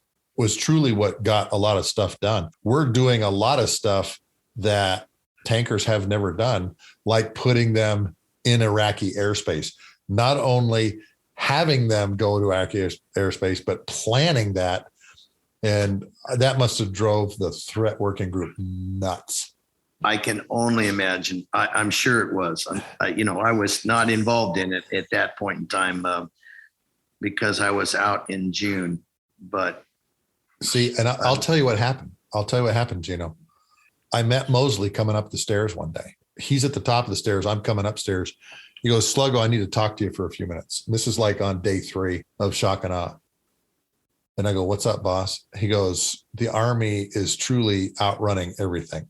truly what got a lot of stuff done. We're doing a lot of stuff that tankers have never done, like putting them in Iraqi airspace. Not only having them go to Iraqi airspace, but planning that. And that must have drove the threat working group nuts. I can only imagine. I'm sure it was. I was not involved in it at that point in time because I was out in June. But See, and I'll tell you what happened. I'll tell you what happened, Geno. I met Mosley coming up the stairs one day. He's at the top of the stairs. I'm coming upstairs. He goes, Sluggo, I need to talk to you for a few minutes. And this is like on day 3 of shock and awe. And I go, what's up, boss? He goes, the Army is truly outrunning everything.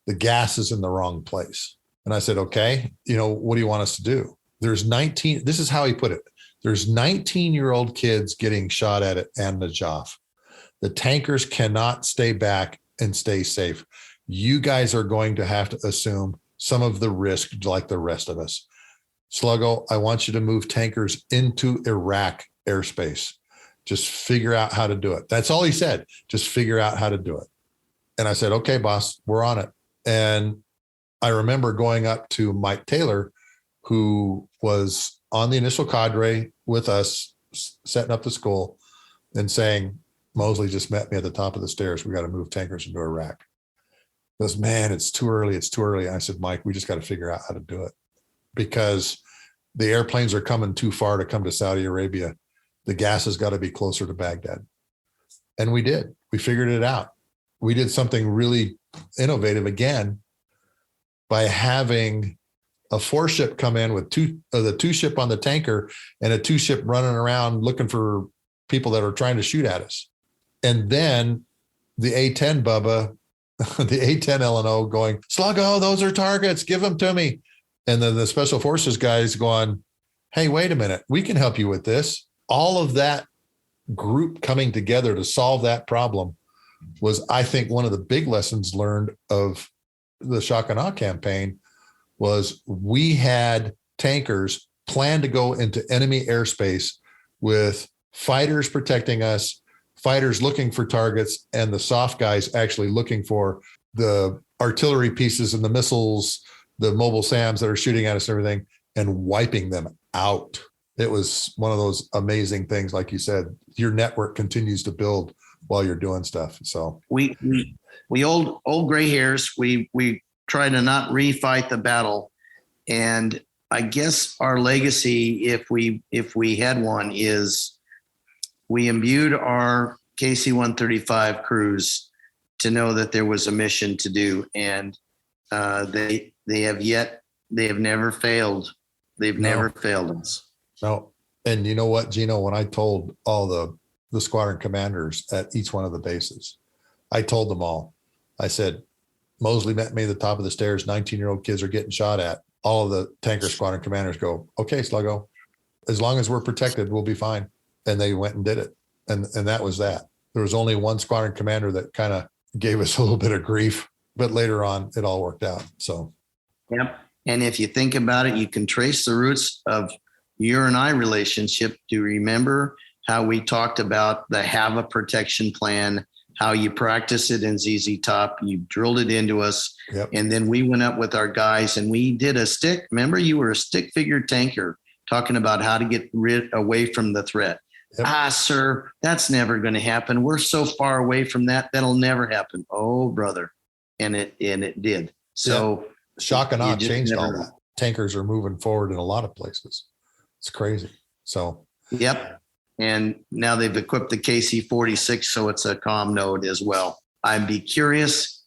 The gas is in the wrong place. And I said, okay, what do you want us to do? There's 19, this is how he put it. There's 19-year-old kids getting shot at Najaf. The tankers cannot stay back and stay safe. You guys are going to have to assume some of the risk like the rest of us. Sluggo, I want you to move tankers into Iraq airspace. Just figure out how to do it. That's all he said. Just figure out how to do it. And I said, okay, boss, we're on it. And I remember going up to Mike Taylor, who was on the initial cadre with us, setting up the school, and saying, Mosley just met me at the top of the stairs. We got to move tankers into Iraq. He goes, man, it's too early. It's too early. And I said, Mike, we just got to figure out how to do it because the airplanes are coming too far to come to Saudi Arabia. The gas has got to be closer to Baghdad. And we did. We figured it out. We did something really innovative again by having a 4-ship come in with the 2-ship on the tanker and a 2-ship running around looking for people that are trying to shoot at us. And then the A-10 Bubba, the A-10 LNO going, Sluggo, those are targets. Give them to me. And then the Special Forces guys going, hey, wait a minute. We can help you with this. All of that group coming together to solve that problem was, I think, one of the big lessons learned of the shock and awe campaign was we had tankers planned to go into enemy airspace with fighters protecting us, fighters looking for targets, and the soft guys actually looking for the artillery pieces and the missiles, the mobile SAMs that are shooting at us and everything, and wiping them out. It was one of those amazing things. Like you said, your network continues to build while you're doing stuff. So we old gray hairs, we try to not refight the battle. And I guess our legacy, if we had one, is we imbued our KC-135 crews to know that there was a mission to do. And they have never failed. They've never failed us. No. And you know what, Geno, when I told all the squadron commanders at each one of the bases, I told them all, I said, Mosley met me at the top of the stairs. 19-year-old kids are getting shot at. All of the tanker squadron commanders go, okay, Sluggo, as long as we're protected, we'll be fine. And they went and did it. And that was that. There was only one squadron commander that kind of gave us a little bit of grief, but later on it all worked out. So. Yep. And if you think about it, you can trace the roots of your and I relationship. Do you remember how we talked about the have a protection plan, how you practice it in ZZ Top, you drilled it into us. Yep. And then we went up with our guys and we did a stick. Remember, you were a stick figure tanker talking about how to get away from the threat. Yep. Sir, that's never going to happen. We're so far away from that. That'll never happen. Oh, brother. And it did. So yeah. Shock and awe changed all that. Tankers are moving forward in a lot of places. It's crazy. So, yep. And now they've equipped the KC-46, so it's a comm node as well. I'd be curious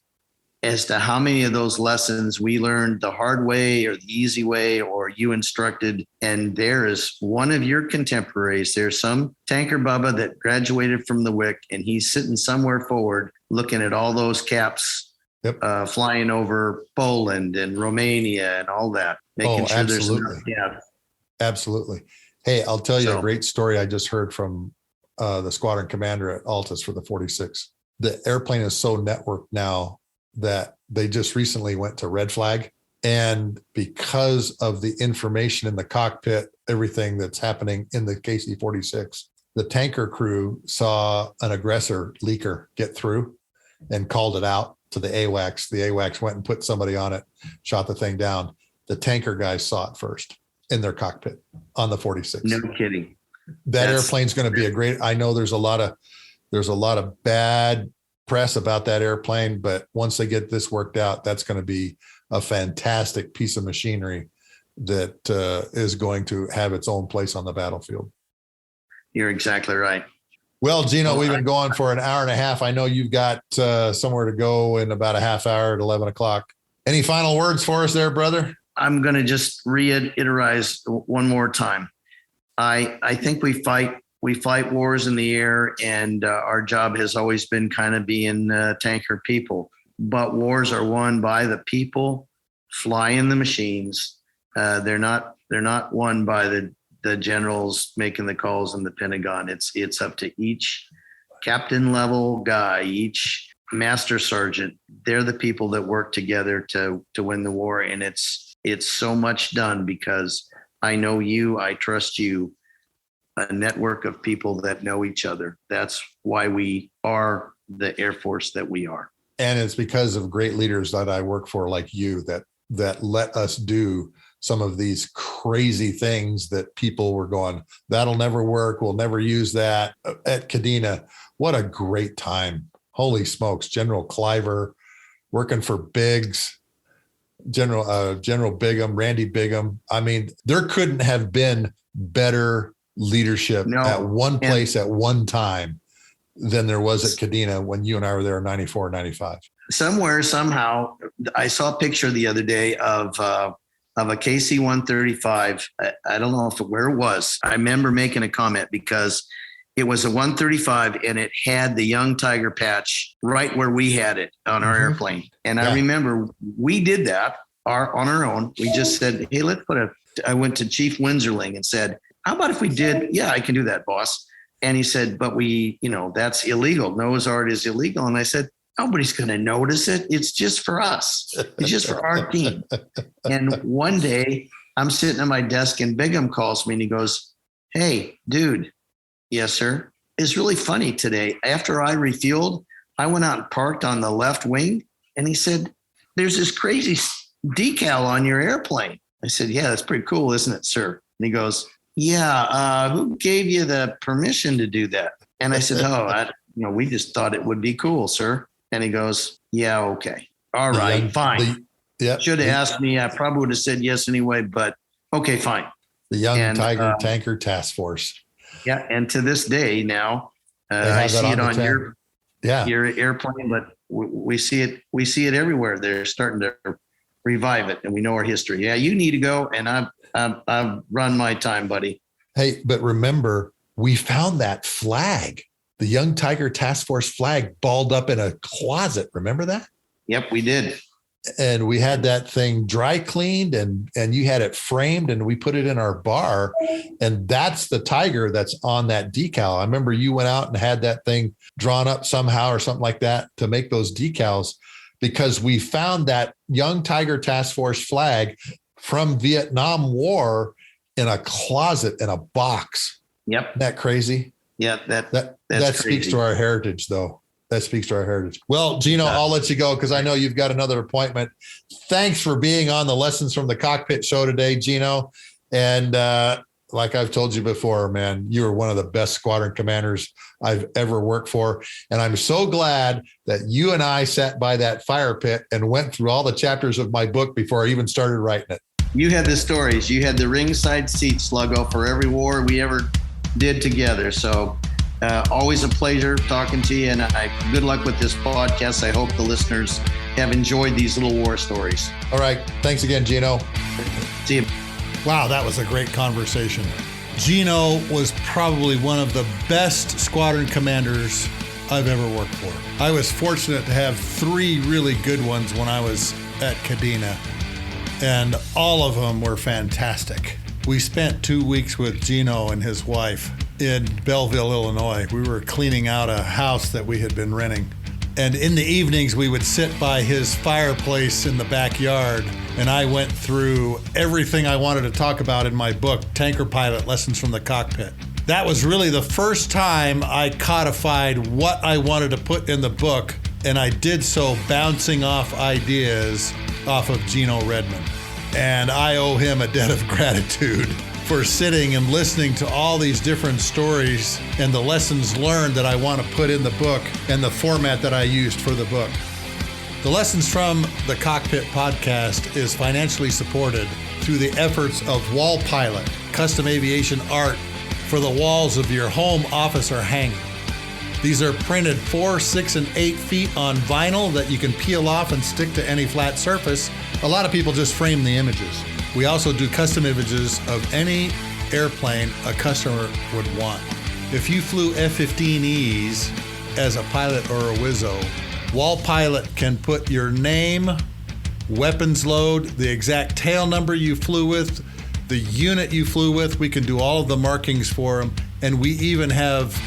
as to how many of those lessons we learned the hard way or the easy way, or you instructed. And there is one of your contemporaries. There's some tanker Bubba that graduated from the WIC, and he's sitting somewhere forward looking at all those caps. Yep. Flying over Poland and Romania and all that. Making sure absolutely. Absolutely. Hey, I'll tell you a great story I just heard from the squadron commander at Altus for the 46. The airplane is so networked now that they just recently went to red flag. And because of the information in the cockpit, everything that's happening in the KC-46, the tanker crew saw an aggressor leaker get through and called it out to the AWACS. The AWACS went and put somebody on it, shot the thing down. The tanker guys saw it first in their cockpit on the 46. No kidding. That airplane's going to be a great, I know there's a lot of bad press about that airplane, but once they get this worked out, that's going to be a fantastic piece of machinery that is going to have its own place on the battlefield. You're exactly right. Well, Geno, we've been going for an hour and a half. I know you've got somewhere to go in about a half hour at 11 o'clock. Any final words for us there, brother? I'm going to just reiterate one more time. I think we fight wars in the air, and our job has always been kind of being tanker people. But wars are won by the people flying the machines. They're not won by the generals making the calls in the Pentagon. It's up to each captain level guy, each master sergeant. They're the people that work together to win the war, and it's so much done because I know you, I trust you. A network of people that know each other. That's why we are the Air Force that we are. And it's because of great leaders that I work for, like you, that let us do some of these crazy things that people were going, that'll never work. We'll never use that. At Kadena, what a great time. Holy smokes. General Cliver working for Biggs, General Bigham, Randy Bigham. I mean, there couldn't have been better leadership at one place at one time than there was at Kadena when you and I were there in 94, 95. Somewhere, somehow, I saw a picture the other day of a KC-135. I don't know where it was. I remember making a comment because it was a 135 and it had the Young Tiger patch right where we had it on our airplane. And I remember we did that on our own. We just said, hey, I went to Chief Winserling and said, how about if we did? Yeah, I can do that, boss. And he said, but that's illegal. Noah's Ark is illegal. And I said, nobody's going to notice it. It's just for us. It's just for our team. And one day I'm sitting at my desk and Bigham calls me and he goes, hey, dude. Yes, sir. It's really funny today. After I refueled, I went out and parked on the left wing. And he said, there's this crazy decal on your airplane. I said, yeah, that's pretty cool, isn't it, sir? And he goes, yeah, who gave you the permission to do that? And I said, we just thought it would be cool, sir. And he goes, yeah, okay. All right, fine. Should have asked me. I probably would have said yes anyway, but okay, fine. The Young Tiger Tanker Task Force. Yeah, and to this day now, I see it on your airplane, but we see it everywhere. They're starting to revive it, and we know our history. Yeah, you need to go, and I've run my time, buddy. Hey, but remember, we found that flag, the Young Tiger Task Force flag, balled up in a closet. Remember that? Yep, we did. And we had that thing dry cleaned and you had it framed and we put it in our bar. And that's the tiger that's on that decal. I remember you went out and had that thing drawn up somehow or something like that to make those decals, because we found that Young Tiger Task Force flag from Vietnam War in a closet in a box. Yep. Isn't that crazy? Yeah, that speaks to our heritage, though. That speaks to our heritage. Well, Geno, I'll let you go because I know you've got another appointment. Thanks for being on the Lessons from the Cockpit show today, Geno. And like I've told you before, man, you are one of the best squadron commanders I've ever worked for. And I'm so glad that you and I sat by that fire pit and went through all the chapters of my book before I even started writing it. You had the stories. You had the ringside seat, Sluggo, for every war we ever did together. So always a pleasure talking to you, and good luck with this podcast. I hope the listeners have enjoyed these little war stories. All right. Thanks again, Geno. See you. Wow, that was a great conversation. Geno was probably one of the best squadron commanders I've ever worked for. I was fortunate to have 3 really good ones when I was at Kadena, and all of them were fantastic. We spent 2 weeks with Geno and his wife in Belleville, Illinois. We were cleaning out a house that we had been renting. And in the evenings, we would sit by his fireplace in the backyard, and I went through everything I wanted to talk about in my book, Tanker Pilot, Lessons from the Cockpit. That was really the first time I codified what I wanted to put in the book, and I did so bouncing off ideas off of Geno Redmon. And I owe him a debt of gratitude for sitting and listening to all these different stories and the lessons learned that I want to put in the book and the format that I used for the book. The Lessons from the Cockpit podcast is financially supported through the efforts of Wall Pilot, custom aviation art for the walls of your home, office, or hangar. These are printed 4, 6, and 8 feet on vinyl that you can peel off and stick to any flat surface. A lot of people just frame the images. We also do custom images of any airplane a customer would want. If you flew F-15Es as a pilot or a Wizzo, Wall Pilot can put your name, weapons load, the exact tail number you flew with, the unit you flew with. We can do all of the markings for them, and we even have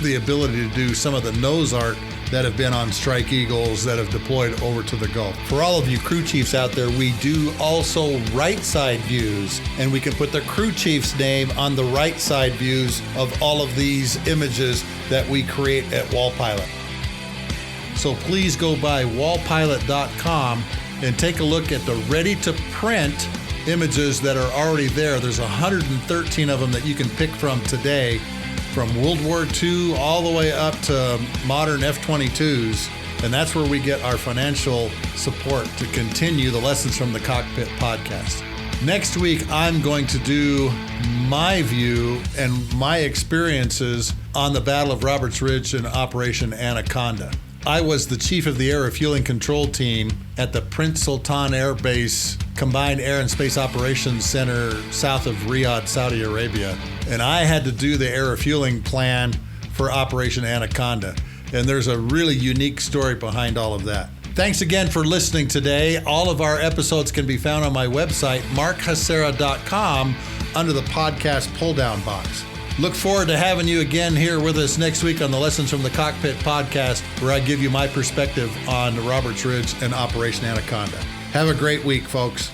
the ability to do some of the nose art that have been on Strike Eagles that have deployed over to the Gulf. For all of you crew chiefs out there, we do also right side views, and we can put the crew chief's name on the right side views of all of these images that we create at Wall Pilot. So please go by wallpilot.com and take a look at the ready-to-print images that are already there. There's 113 of them that you can pick from today, from World War II all the way up to modern F-22s. And that's where we get our financial support to continue the Lessons from the Cockpit podcast. Next week, I'm going to do my view and my experiences on the Battle of Roberts Ridge and Operation Anaconda. I was the chief of the Air Refueling Control Team at the Prince Sultan Air Base Combined Air and Space Operations Center south of Riyadh, Saudi Arabia. And I had to do the air refueling plan for Operation Anaconda. And there's a really unique story behind all of that. Thanks again for listening today. All of our episodes can be found on my website, markhasera.com, under the podcast pull-down box. Look forward to having you again here with us next week on the Lessons from the Cockpit podcast, where I give you my perspective on Roberts Ridge and Operation Anaconda. Have a great week, folks.